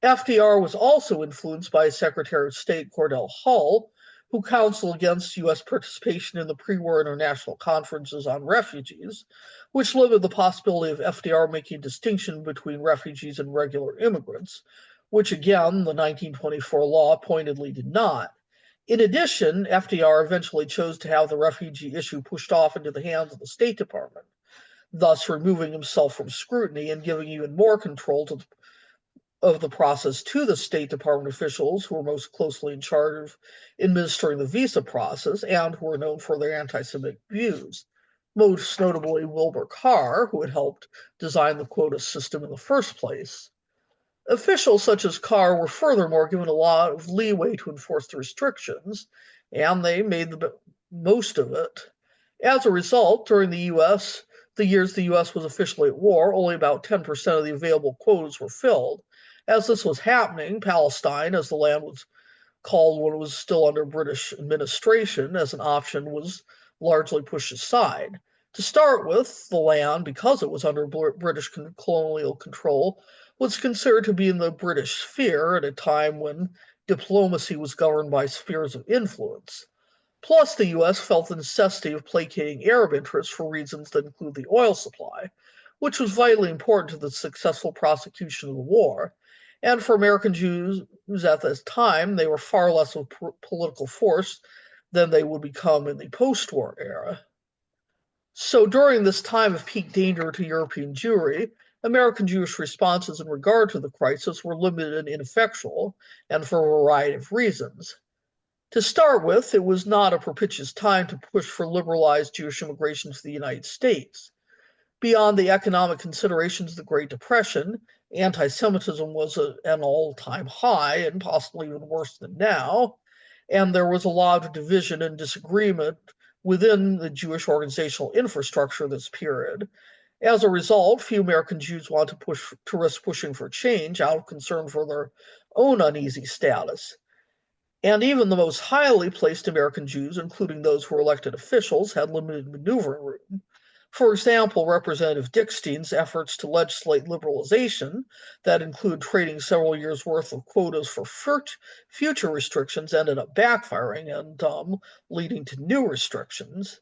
Speaker 2: FDR was also influenced by Secretary of State Cordell Hull, who counseled against U.S. participation in the pre-war international conferences on refugees, which limited the possibility of FDR making a distinction between refugees and regular immigrants, which again, the 1924 law pointedly did not. In addition, FDR eventually chose to have the refugee issue pushed off into the hands of the State Department, thus removing himself from scrutiny and giving even more control of the process to the State Department officials who were most closely in charge of administering the visa process and who were known for their anti-Semitic views, most notably Wilbur Carr, who had helped design the quota system in the first place. Officials such as Carr were furthermore given a lot of leeway to enforce the restrictions, and they made the most of it. As a result, during the years the U.S. was officially at war, only about 10% of the available quotas were filled. As this was happening, Palestine, as the land was called when it was still under British administration, as an option was largely pushed aside. To start with, the land, because it was under British colonial control, was considered to be in the British sphere at a time when diplomacy was governed by spheres of influence. Plus, the U.S. felt the necessity of placating Arab interests for reasons that include the oil supply, which was vitally important to the successful prosecution of the war. And for American Jews at this time, they were far less of a political force than they would become in the post-war era. So during this time of peak danger to European Jewry, American Jewish responses in regard to the crisis were limited and ineffectual, and for a variety of reasons. To start with, it was not a propitious time to push for liberalized Jewish immigration to the United States. Beyond the economic considerations of the Great Depression, anti-Semitism was at an all-time high and possibly even worse than now, and there was a lot of division and disagreement within the Jewish organizational infrastructure of this period. As a result, few American Jews wanted to risk pushing for change out of concern for their own uneasy status. And even the most highly placed American Jews, including those who were elected officials, had limited maneuvering room. For example, Representative Dickstein's efforts to legislate liberalization that include trading several years' worth of quotas for future restrictions ended up backfiring and leading to new restrictions.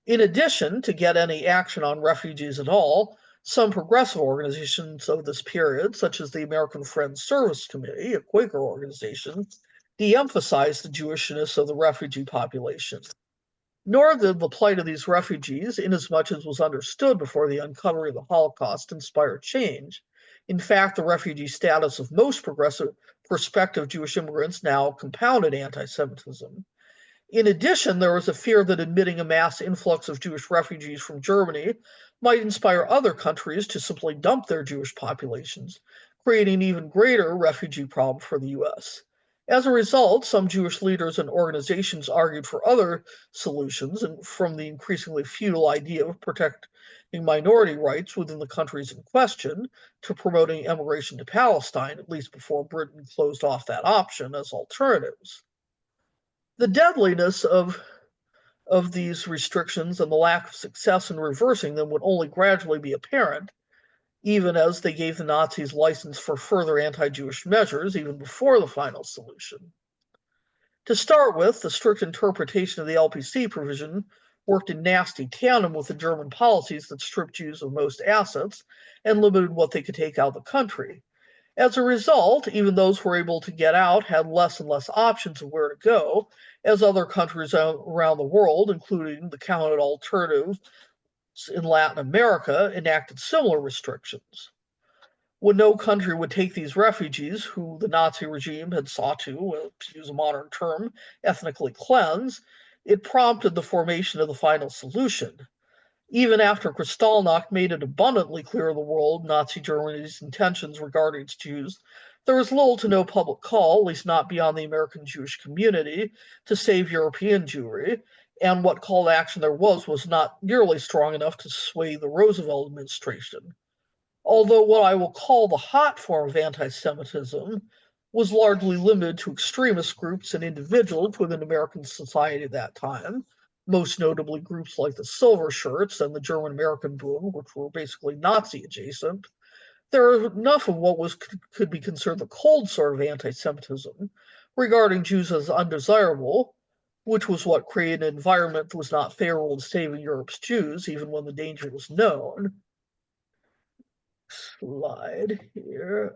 Speaker 2: In addition, to get any action on refugees at all, some progressive organizations of this period, such as the American Friends Service Committee, a Quaker organization, de-emphasized the Jewishness of the refugee population. Nor did the plight of these refugees, inasmuch as was understood before the uncovering of the Holocaust, inspire change. In fact, the refugee status of most prospective Jewish immigrants now compounded anti-Semitism. In addition, there was a fear that admitting a mass influx of Jewish refugees from Germany might inspire other countries to simply dump their Jewish populations, creating an even greater refugee problem for the U.S. As a result, some Jewish leaders and organizations argued for other solutions, and from the increasingly futile idea of protecting minority rights within the countries in question to promoting emigration to Palestine, at least before Britain closed off that option as alternatives. The deadliness of these restrictions and the lack of success in reversing them would only gradually be apparent, even as they gave the Nazis license for further anti-Jewish measures even before the final solution. To start with, the strict interpretation of the LPC provision worked in nasty tandem with the German policies that stripped Jews of most assets and limited what they could take out of the country. As a result, even those who were able to get out had less and less options of where to go, as other countries around the world, including the counted alternatives in Latin America, enacted similar restrictions. When no country would take these refugees, who the Nazi regime had sought to use a modern term, ethnically cleanse, it prompted the formation of the final solution. Even after Kristallnacht made it abundantly clear to the world Nazi Germany's intentions regarding its Jews, there was little to no public call, at least not beyond the American Jewish community, to save European Jewry, and what call to action there was not nearly strong enough to sway the Roosevelt administration. Although what I will call the hot form of anti-Semitism was largely limited to extremist groups and individuals within American society at that time, most notably groups like the Silver Shirts and the German-American Bund, which were basically Nazi adjacent, there are enough of what could be considered the cold sort of anti-Semitism regarding Jews as undesirable, which was what created an environment that was not favorable to saving Europe's Jews, even when the danger was known. Slide here.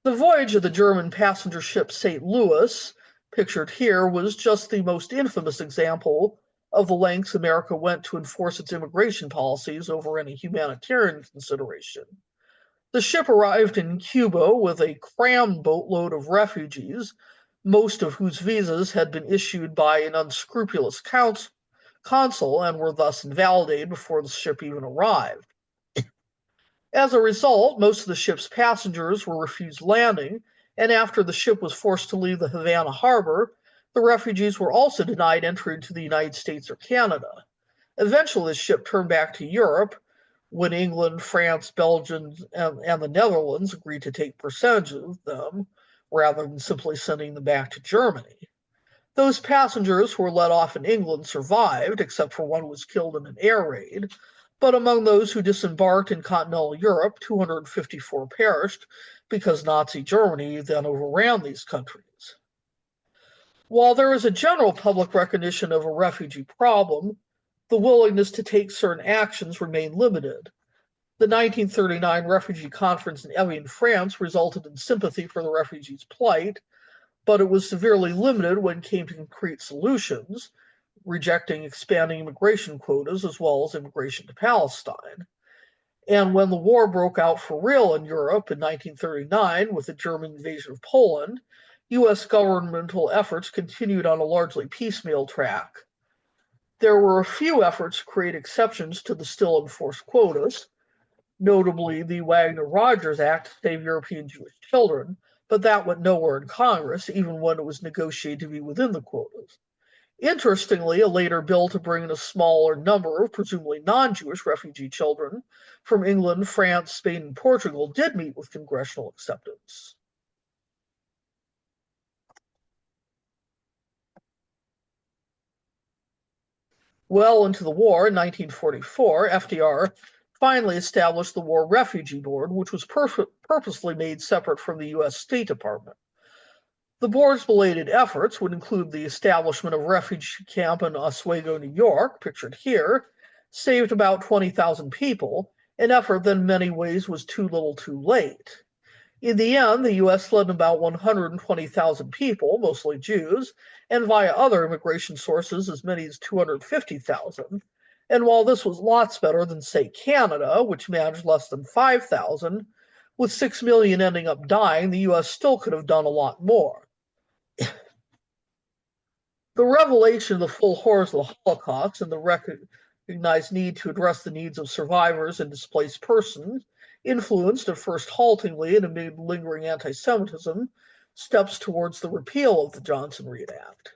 Speaker 2: The voyage of the German passenger ship St. Louis, pictured here, was just the most infamous example of the lengths America went to enforce its immigration policies over any humanitarian consideration. The ship arrived in Cuba with a crammed boatload of refugees, most of whose visas had been issued by an unscrupulous consul and were thus invalidated before the ship even arrived. As a result, most of the ship's passengers were refused landing, and after the ship was forced to leave the Havana harbor, the refugees were also denied entry into the United States or Canada. Eventually, the ship turned back to Europe when England, France, Belgium, and the Netherlands agreed to take percentages of them, rather than simply sending them back to Germany. Those passengers who were let off in England survived, except for one who was killed in an air raid, but among those who disembarked in continental Europe, 254 perished because Nazi Germany then overran these countries. While there is a general public recognition of a refugee problem, the willingness to take certain actions remained limited. The 1939 Refugee Conference in Evian, France, resulted in sympathy for the refugees' plight, but it was severely limited when it came to concrete solutions, rejecting expanding immigration quotas as well as immigration to Palestine. And when the war broke out for real in Europe in 1939 with the German invasion of Poland, U.S. governmental efforts continued on a largely piecemeal track. There were a few efforts to create exceptions to the still enforced quotas, notably the Wagner-Rogers Act to save European Jewish children, but that went nowhere in Congress, even when it was negotiated to be within the quotas. Interestingly, a later bill to bring in a smaller number of presumably non-Jewish refugee children from England, France, Spain, and Portugal did meet with congressional acceptance. Well into the war, in 1944, FDR finally established the War Refugee Board, which was purposely made separate from the U.S. State Department. The board's belated efforts would include the establishment of a refugee camp in Oswego, New York, pictured here, saved about 20,000 people, an effort that in many ways was too little too late. In the end, the U.S. led about 120,000 people, mostly Jews, and via other immigration sources as many as 250,000. And while this was lots better than, say, Canada, which managed less than 5,000, with 6 million ending up dying, the U.S. still could have done a lot more. The revelation of the full horrors of the Holocaust and the recognized need to address the needs of survivors and displaced persons influenced, at first haltingly and amid lingering anti-Semitism, steps towards the repeal of the Johnson-Reed Act.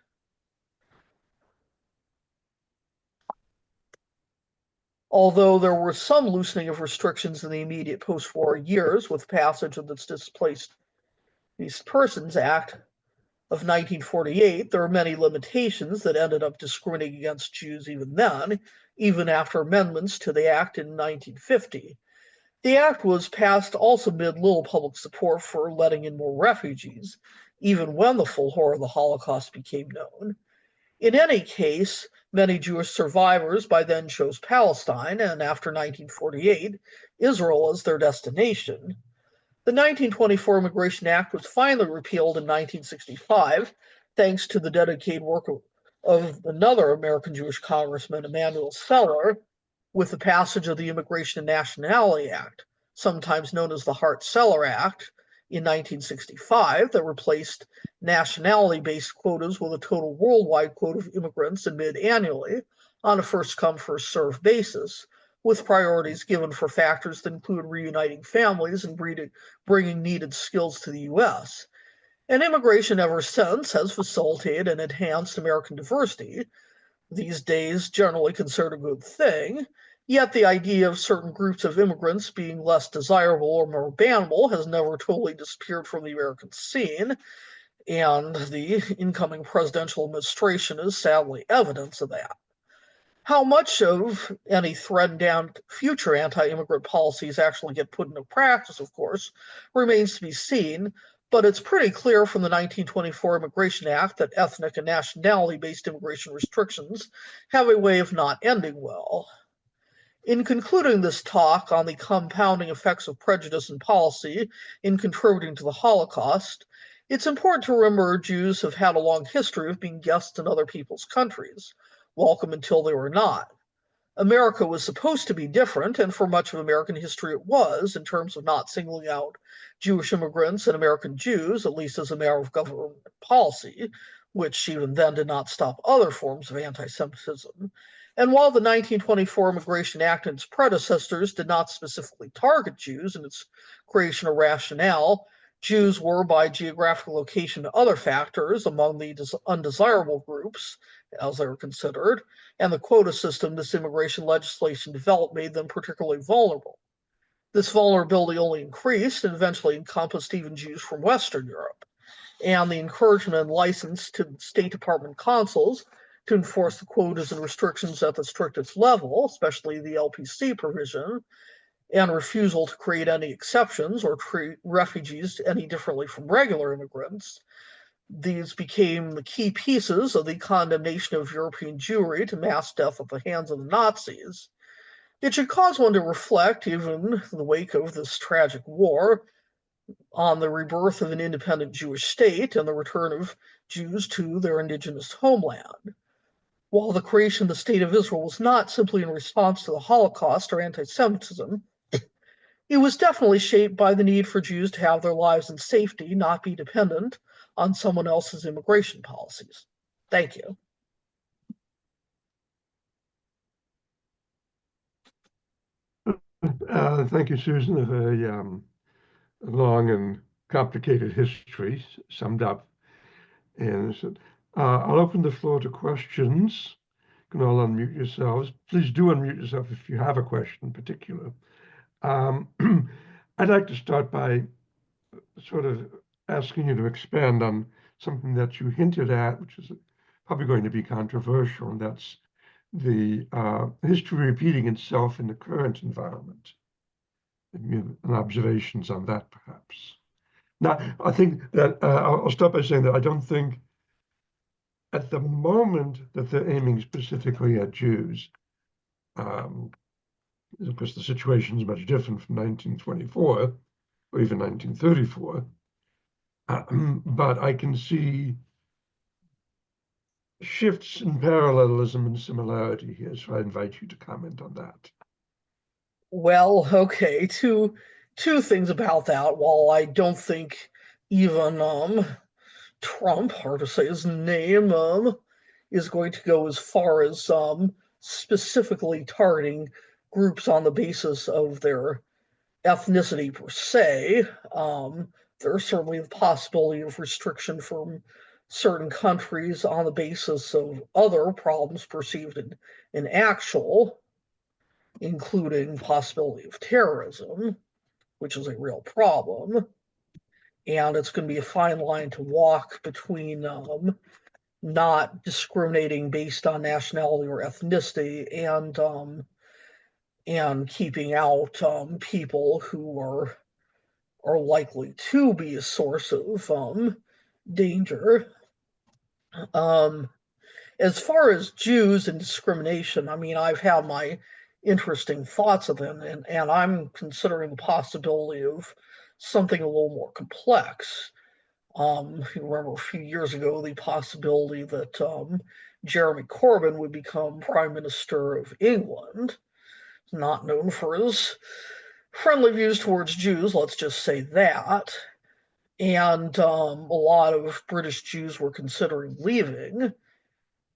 Speaker 2: Although there were some loosening of restrictions in the immediate post-war years with passage of the Displaced Persons Act of 1948, there are many limitations that ended up discriminating against Jews even then, even after amendments to the act in 1950. The act was passed also amid little public support for letting in more refugees, even when the full horror of the Holocaust became known. In any case, many Jewish survivors by then chose Palestine, and after 1948, Israel as their destination. The 1924 Immigration Act was finally repealed in 1965, thanks to the dedicated work of another American Jewish congressman, Emanuel Seller, with the passage of the Immigration and Nationality Act, sometimes known as the Hart-Celler Act, in 1965, that replaced nationality-based quotas with a total worldwide quota of immigrants admitted annually on a first-come, first-served basis, with priorities given for factors that include reuniting families and bringing needed skills to the U.S. And immigration ever since has facilitated and enhanced American diversity, these days generally considered a good thing, yet the idea of certain groups of immigrants being less desirable or more bannable has never totally disappeared from the American scene, and the incoming presidential administration is sadly evidence of that. How much of any threatened future anti-immigrant policies actually get put into practice, of course, remains to be seen, but it's pretty clear from the 1924 Immigration Act that ethnic and nationality-based immigration restrictions have a way of not ending well. In concluding this talk on the compounding effects of prejudice and policy in contributing to the Holocaust, it's important to remember Jews have had a long history of being guests in other people's countries, welcome until they were not. America was supposed to be different, and for much of American history it was, in terms of not singling out Jewish immigrants and American Jews, at least as a matter of government policy, which even then did not stop other forms of anti-Semitism. And while the 1924 Immigration Act and its predecessors did not specifically target Jews in its creation or rationale, Jews were, by geographical location and other factors, among the undesirable groups, as they were considered, and the quota system this immigration legislation developed made them particularly vulnerable. This vulnerability only increased and eventually encompassed even Jews from Western Europe, and the encouragement and license to State Department consuls to enforce the quotas and restrictions at the strictest level, especially the LPC provision, and refusal to create any exceptions or treat refugees any differently from regular immigrants. These became the key pieces of the condemnation of European Jewry to mass death at the hands of the Nazis. It should cause one to reflect, even in the wake of this tragic war, on the rebirth of an independent Jewish state and the return of Jews to their indigenous homeland. While the creation of the State of Israel was not simply in response to the Holocaust or anti-Semitism, it was definitely shaped by the need for Jews to have their lives in safety, not be dependent on someone else's immigration policies. Thank you.
Speaker 1: Thank you, Susan. A very long and complicated history summed up. And so, I'll open the floor to questions. You can all unmute yourselves. Please do unmute yourself if you have a question in particular. I'd like to start by sort of asking you to expand on something that you hinted at, which is probably going to be controversial, and that's the history repeating itself in the current environment, and observations on that, perhaps. Now, I think that I'll start by saying that I don't think at the moment that they're aiming specifically at Jews. Of course, the situation is much different from 1924 or even 1934. But I can see shifts in parallelism and similarity here, so I invite you to comment on that.
Speaker 2: Well, okay, two things about that. While I don't think even Trump, hard to say his name, is going to go as far as specifically targeting groups on the basis of their ethnicity per se. There's certainly the possibility of restriction from certain countries on the basis of other problems perceived in actual, including possibility of terrorism, which is a real problem. And it's going to be a fine line to walk between not discriminating based on nationality or ethnicity and and keeping out people who are likely to be a source of danger. As far as Jews and discrimination, I mean, I've had my interesting thoughts of them, and I'm considering the possibility of something a little more complex. You remember a few years ago the possibility that Jeremy Corbyn would become Prime Minister of England, not known for his friendly views towards Jews, let's just say that. And a lot of British Jews were considering leaving.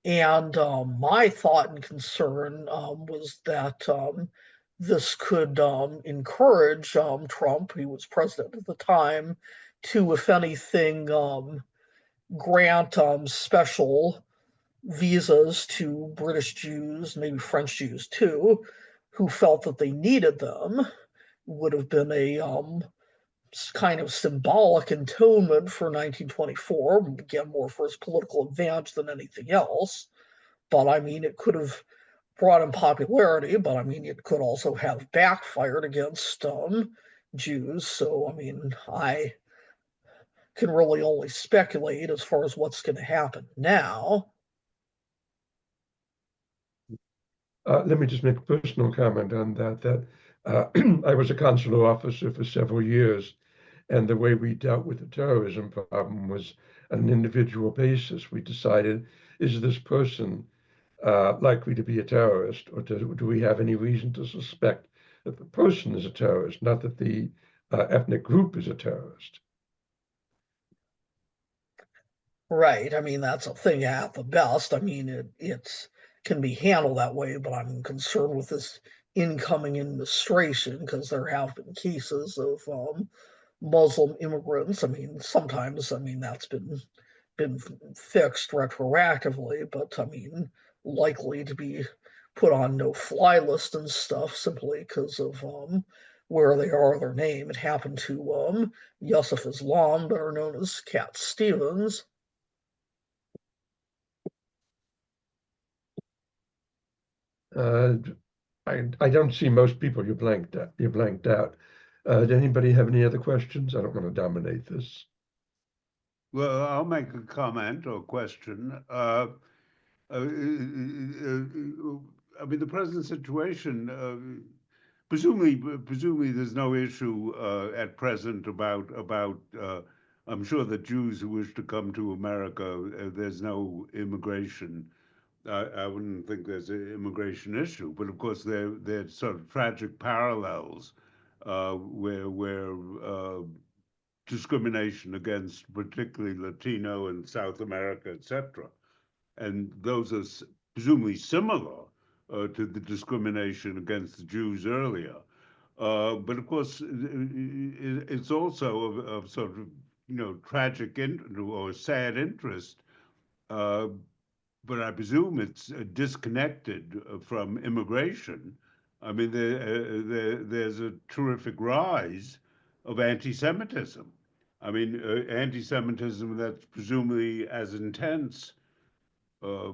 Speaker 2: And my thought and concern was that this could encourage Trump, who was president at the time, to, if anything, grant special visas to British Jews, maybe French Jews too, who felt that they needed them. Would have been a kind of symbolic atonement for 1924, again, more for his political advantage than anything else. But I mean, it could have brought him popularity, but I mean, it could also have backfired against Jews. So, I mean, I can really only speculate as far as what's going to happen now.
Speaker 1: Let me just make a personal comment on that. I was a consular officer for several years, and the way we dealt with the terrorism problem was on an individual basis. We decided, is this person likely to be a terrorist, or do we have any reason to suspect that the person is a terrorist, not that the ethnic group is a terrorist?
Speaker 2: Right. I mean, that's a thing at the best. I mean, it can be handled that way, but I'm concerned with this incoming administration because there have been cases of Muslim immigrants. I mean, sometimes, I mean, that's been fixed retroactively, but I mean, likely to be put on no-fly list and stuff simply because of where they are, their name. It happened to Yusuf Islam, better known as Cat Stevens.
Speaker 1: I don't see most people. You're blanked out. Does anybody have any other questions? I don't want to dominate this.
Speaker 3: Well, I'll make a comment or question. I mean, the present situation, presumably there's no issue at present about I'm sure that Jews who wish to come to America, there's no immigration. I wouldn't think there's an immigration issue, but of course there's sort of tragic parallels where discrimination against particularly Latino and South America, etc. And those are presumably similar to the discrimination against the Jews earlier. But of course, it's also of sort of, tragic or sad interest. But I presume it's disconnected from immigration. I mean, there's a terrific rise of anti-Semitism. I mean, anti-Semitism that's presumably as intense uh,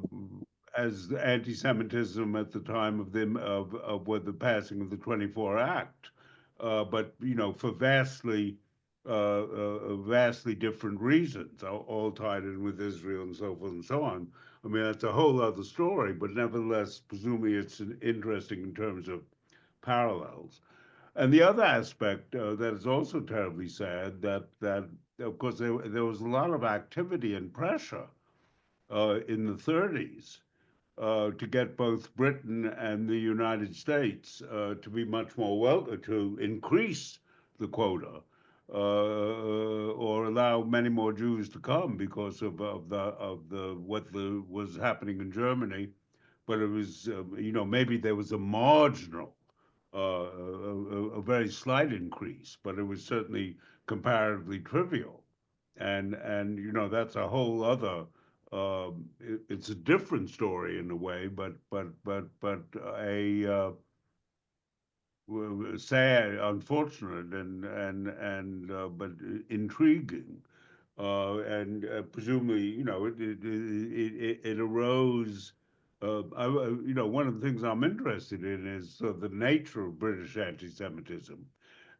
Speaker 3: as the anti-Semitism at the time of the passing of the 24 Act, but for vastly different reasons, all tied in with Israel and so forth and so on. I mean, that's a whole other story, but nevertheless, presumably it's interesting in terms of parallels. And the other aspect that is also terribly sad that of course there was a lot of activity and pressure in the 30s to get both Britain and the United States to be much more to increase the quota or allow many more Jews to come because of what was happening in Germany. But it was maybe there was a marginal a very slight increase, but it was certainly comparatively trivial. And that's a whole other. It's a different story in a way, but a sad, unfortunate, and but intriguing. And presumably, it arose One of the things I'm interested in is the nature of British anti-Semitism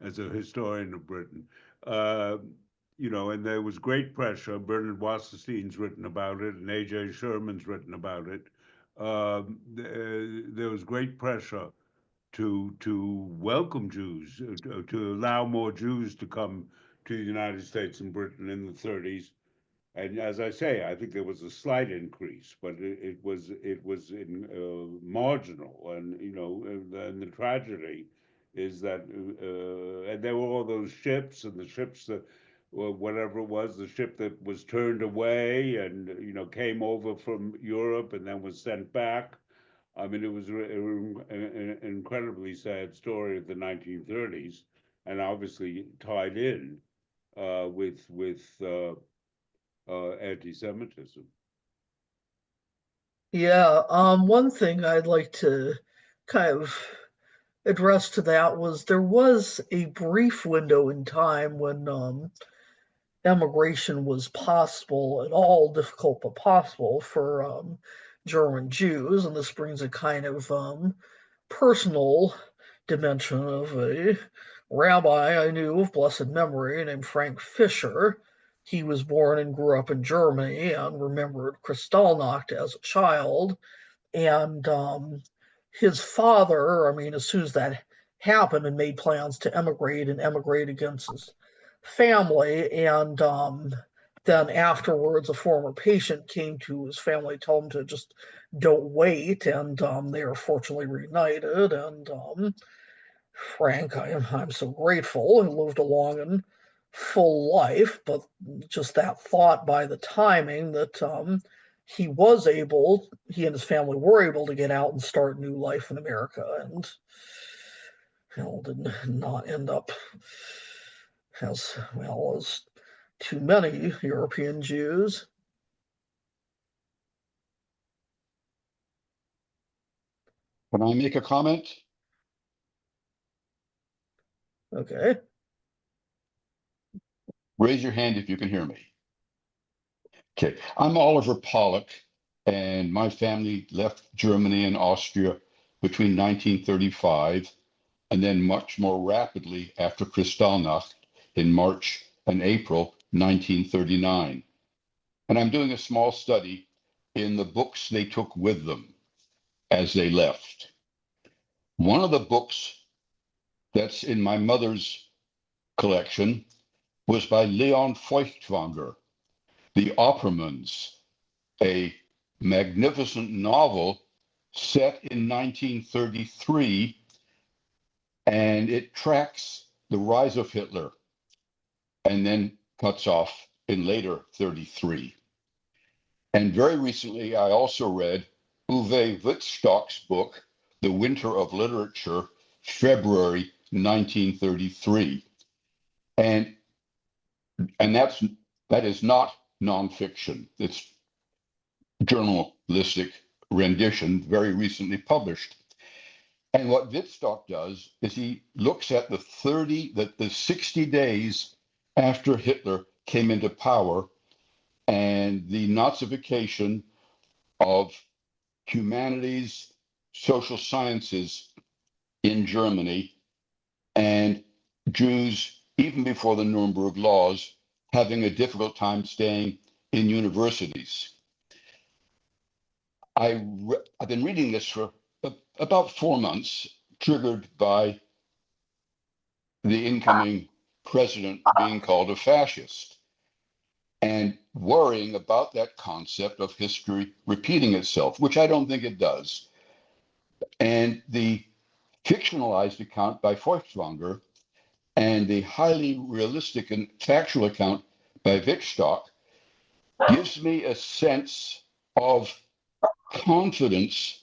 Speaker 3: as a historian of Britain. And there was great pressure. Bernard Wasserstein's written about it, and 𝘰𝘰𝘱𝘢𝘕's written about it. There was great pressure to welcome Jews, to allow more Jews to come to the United States and Britain in the 30s. And as I say, I think there was a slight increase, but it was marginal. And the tragedy is that and there were all those ships, and the ships that, or whatever it was, the ship that was turned away and came over from Europe and then was sent back. I mean, it was an incredibly sad story of the 1930s, and obviously tied in with anti-Semitism.
Speaker 2: Yeah, one thing I'd like to kind of address to that was there was a brief window in time when emigration was possible, at all difficult but possible for German Jews, and this brings a kind of personal dimension of a rabbi I knew of blessed memory named Frank Fischer. He was born and grew up in Germany and remembered Kristallnacht as a child. And his father, I mean, as soon as that happened, and made plans to emigrate against his family. And then afterwards, a former patient came to his family, told him to just don't wait. And they are fortunately reunited. And Frank, I'm so grateful, and lived a long and full life. But just that thought by the timing that he and his family were able to get out and start new life in America, and did not end up as well as too many European Jews.
Speaker 4: Can I make a comment?
Speaker 2: Okay.
Speaker 4: Raise your hand if you can hear me. Okay, I'm Oliver Pollock, and my family left Germany and Austria between 1935 and then much more rapidly after Kristallnacht in March and April 1939. And I'm doing a small study in the books they took with them as they left. One of the books that's in my mother's collection was by Leon Feuchtwanger, The Oppermans, a magnificent novel set in 1933, and it tracks the rise of Hitler and then cuts off in later 33. And very recently, I also read Uwe Wittstock's book, The Winter of Literature, February 1933. And that is not nonfiction. It's journalistic rendition, very recently published. And what Wittstock does is he looks at the 60 days after Hitler came into power and the Nazification of humanities, social sciences in Germany, and Jews, even before the Nuremberg laws, having a difficult time staying in universities. I've been reading this for about 4 months, triggered by the incoming president being called a fascist, and worrying about that concept of history repeating itself, which I don't think it does. And the fictionalized account by Feuchtwanger and the highly realistic and factual account by Wittstock gives me a sense of confidence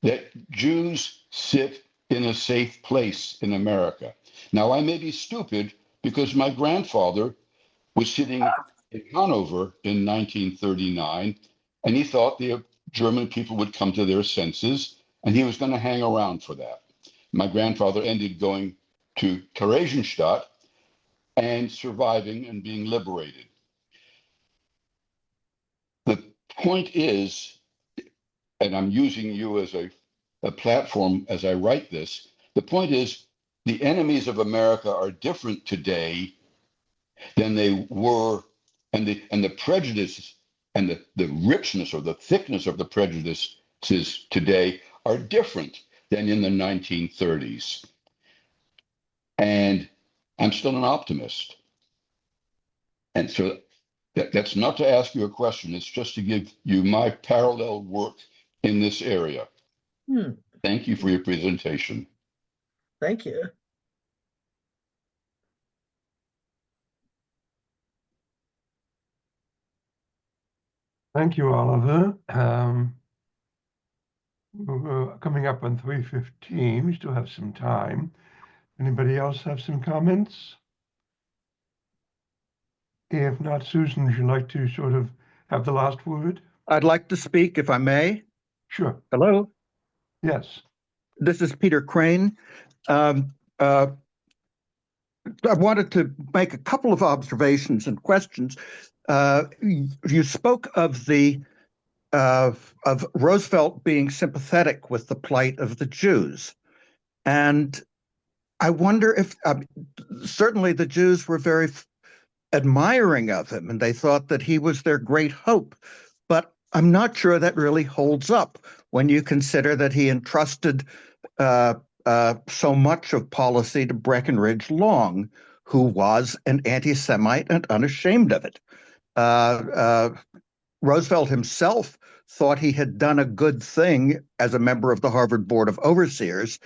Speaker 4: that Jews sit in a safe place in America. Now, I may be stupid because my grandfather was sitting in Hanover in 1939, and he thought the German people would come to their senses, and he was going to hang around for that. My grandfather ended going to Theresienstadt and surviving and being liberated. The point is, and I'm using you as a platform as I write this. The point is, the enemies of America are different today than they were, and the prejudice and the richness or the thickness of the prejudices today are different than in the 1930s. And I'm still an optimist. And so that's not to ask you a question, it's just to give you my parallel work in this area. Thank you for your presentation.
Speaker 2: Thank you.
Speaker 1: Thank you, Oliver. We're coming up on 3:15. We still have some time. Anybody else have some comments? If not, Susan, would you like to sort of have the last word?
Speaker 5: I'd like to speak, if I may.
Speaker 1: Sure.
Speaker 5: Hello,
Speaker 1: Yes.
Speaker 5: this is Peter Crane. I wanted to make a couple of observations and questions. You spoke of of Roosevelt being sympathetic with the plight of the Jews, and I wonder if certainly the Jews were very admiring of him, and they thought that he was their great hope. But I'm not sure that really holds up when you consider that he entrusted so much of policy to Breckinridge-Long, who was an anti-Semite and unashamed of it. Roosevelt himself thought he had done a good thing as a member of the Harvard Board of Overseers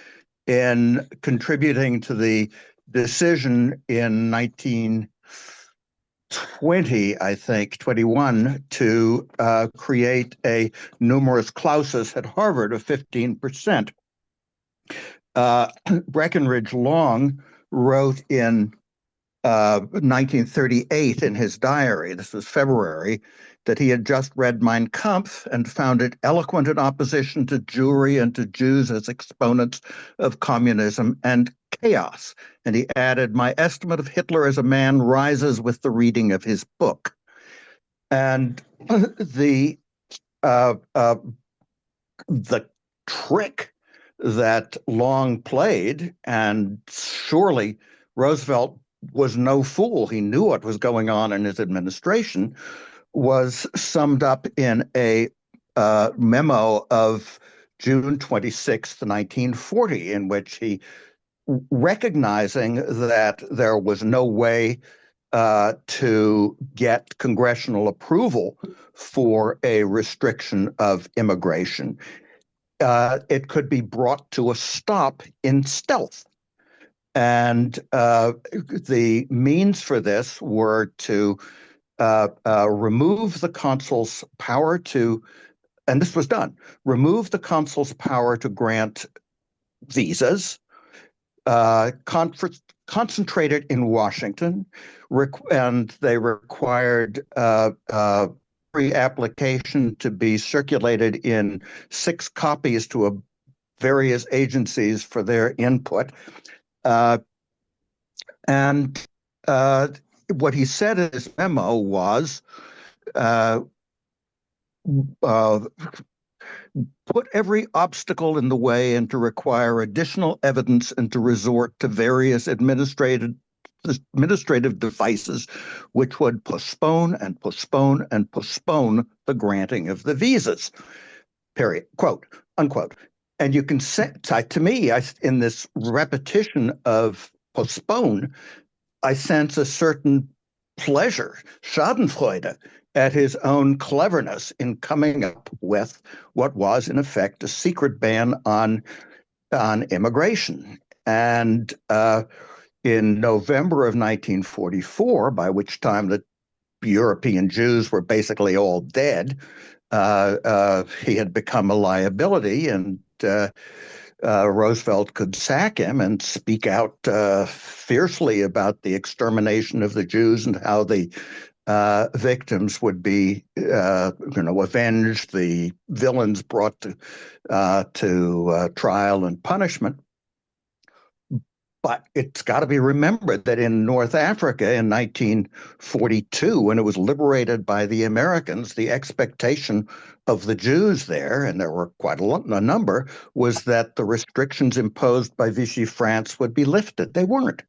Speaker 5: in contributing to the decision in 1920, I think, 21, to create a numerus clausus at Harvard of 15%. Breckinridge-Long wrote in 1938 in his diary, this was February, that he had just read Mein Kampf and found it eloquent in opposition to Jewry and to Jews as exponents of communism and chaos. And he added, "My estimate of Hitler as a man rises with the reading of his book." And the trick that Long played, and surely Roosevelt was no fool, he knew what was going on in his administration, was summed up in a memo of June 26, 1940, in which he, recognizing that there was no way to get congressional approval for a restriction of immigration, it could be brought to a stop in stealth. And the means for this were to remove the consul's power to, and this was done, remove the consul's power to grant visas, concentrated in Washington, and they required pre-application to be circulated in 6 copies to various agencies for their input. And what he said in his memo was, put every obstacle in the way and to require additional evidence and to resort to various administrative devices which would postpone and postpone and postpone the granting of the visas, period, quote, unquote. And you can say, to me, in this repetition of postpone, I sense a certain pleasure, Schadenfreude, at his own cleverness in coming up with what was, in effect, a secret ban on immigration. And in November of 1944, by which time the European Jews were basically all dead, he had become a liability, and Roosevelt could sack him and speak out fiercely about the extermination of the Jews and how the victims would be, avenged, the villains brought to trial and punishment. But it's got to be remembered that in North Africa in 1942, when it was liberated by the Americans, the expectation of the Jews there, and there were quite a number, was that the restrictions imposed by Vichy France would be lifted. They weren't.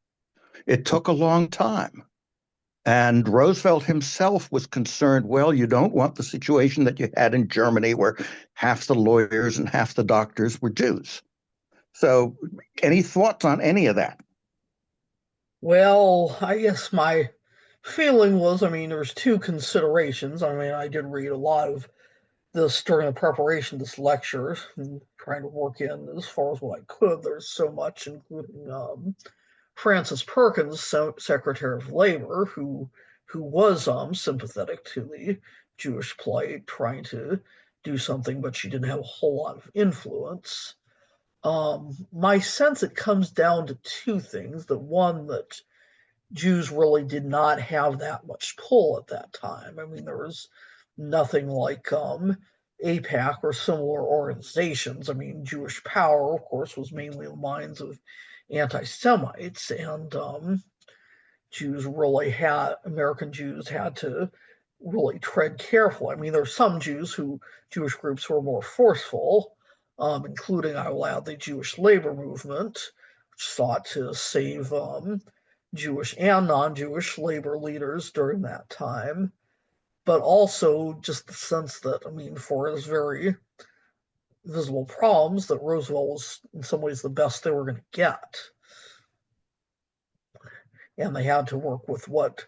Speaker 5: It took a long time. And Roosevelt himself was concerned, well, you don't want the situation that you had in Germany where half the lawyers and half the doctors were Jews. So any thoughts on any of that?
Speaker 2: Well, I guess my feeling was, there's two considerations. I did read a lot of this during the preparation of this lecture and trying to work in as far as what I could. There's so much, including Frances Perkins, Secretary of Labor, who was sympathetic to the Jewish plight, trying to do something, but she didn't have a whole lot of influence. My sense, it comes down to two things. The one, that Jews really did not have that much pull at that time. There was nothing like AIPAC or similar organizations. Jewish Power, of course, was mainly in the minds of anti-Semites, and American Jews had to really tread carefully. There were some Jewish groups who were more forceful, including, I will add, the Jewish labor movement, which sought to save Jewish and non-Jewish labor leaders during that time, but also just the sense that, for his very visible problems, that Roosevelt was in some ways the best they were going to get. And they had to work with what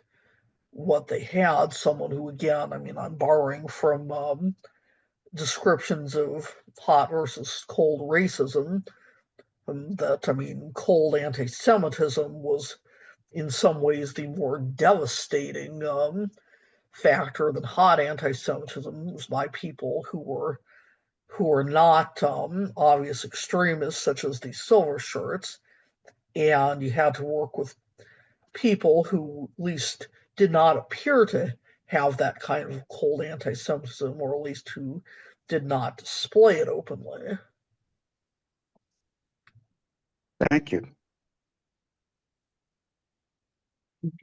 Speaker 2: they had, someone who, again, I'm borrowing from descriptions of hot versus cold racism, that, cold anti-Semitism was in some ways the more devastating factor than hot anti-Semitism. It was by people who were not obvious extremists, such as the silver shirts, and you had to work with people who at least did not appear to have that kind of cold anti-Semitism, or at least who did not display it openly.
Speaker 5: Thank you.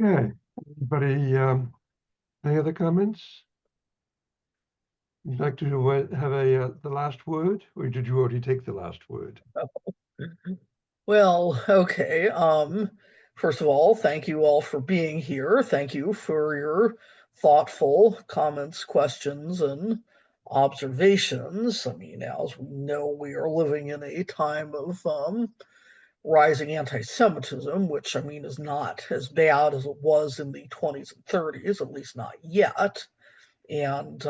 Speaker 1: Okay. Anybody, any other comments? Would you like to have the last word, or did you already take the last word?
Speaker 2: Well, okay. First of all, thank you all for being here. Thank you for your thoughtful comments, questions, and observations. As we know, we are living in a time of rising anti-Semitism, which is not as bad as it was in the 20s and 30s, at least not yet. And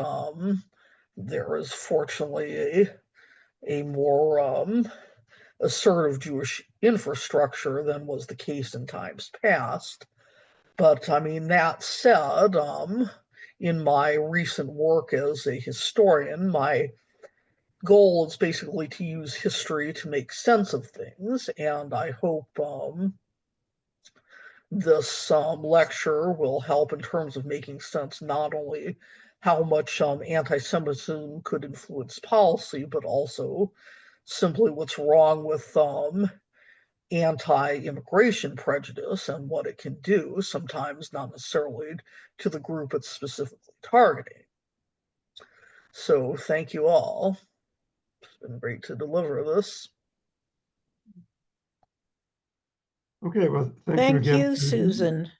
Speaker 2: there is fortunately a more assertive Jewish infrastructure than was the case in times past. But that said, in my recent work as a historian, my goal is basically to use history to make sense of things, and I hope this lecture will help in terms of making sense not only how much anti-Semitism could influence policy, but also simply what's wrong with anti-immigration prejudice and what it can do, sometimes not necessarily to the group it's specifically targeting. So thank you all. It's been great to deliver this.
Speaker 1: Okay, well, thank you
Speaker 6: Thank
Speaker 1: again.
Speaker 6: you, Susan.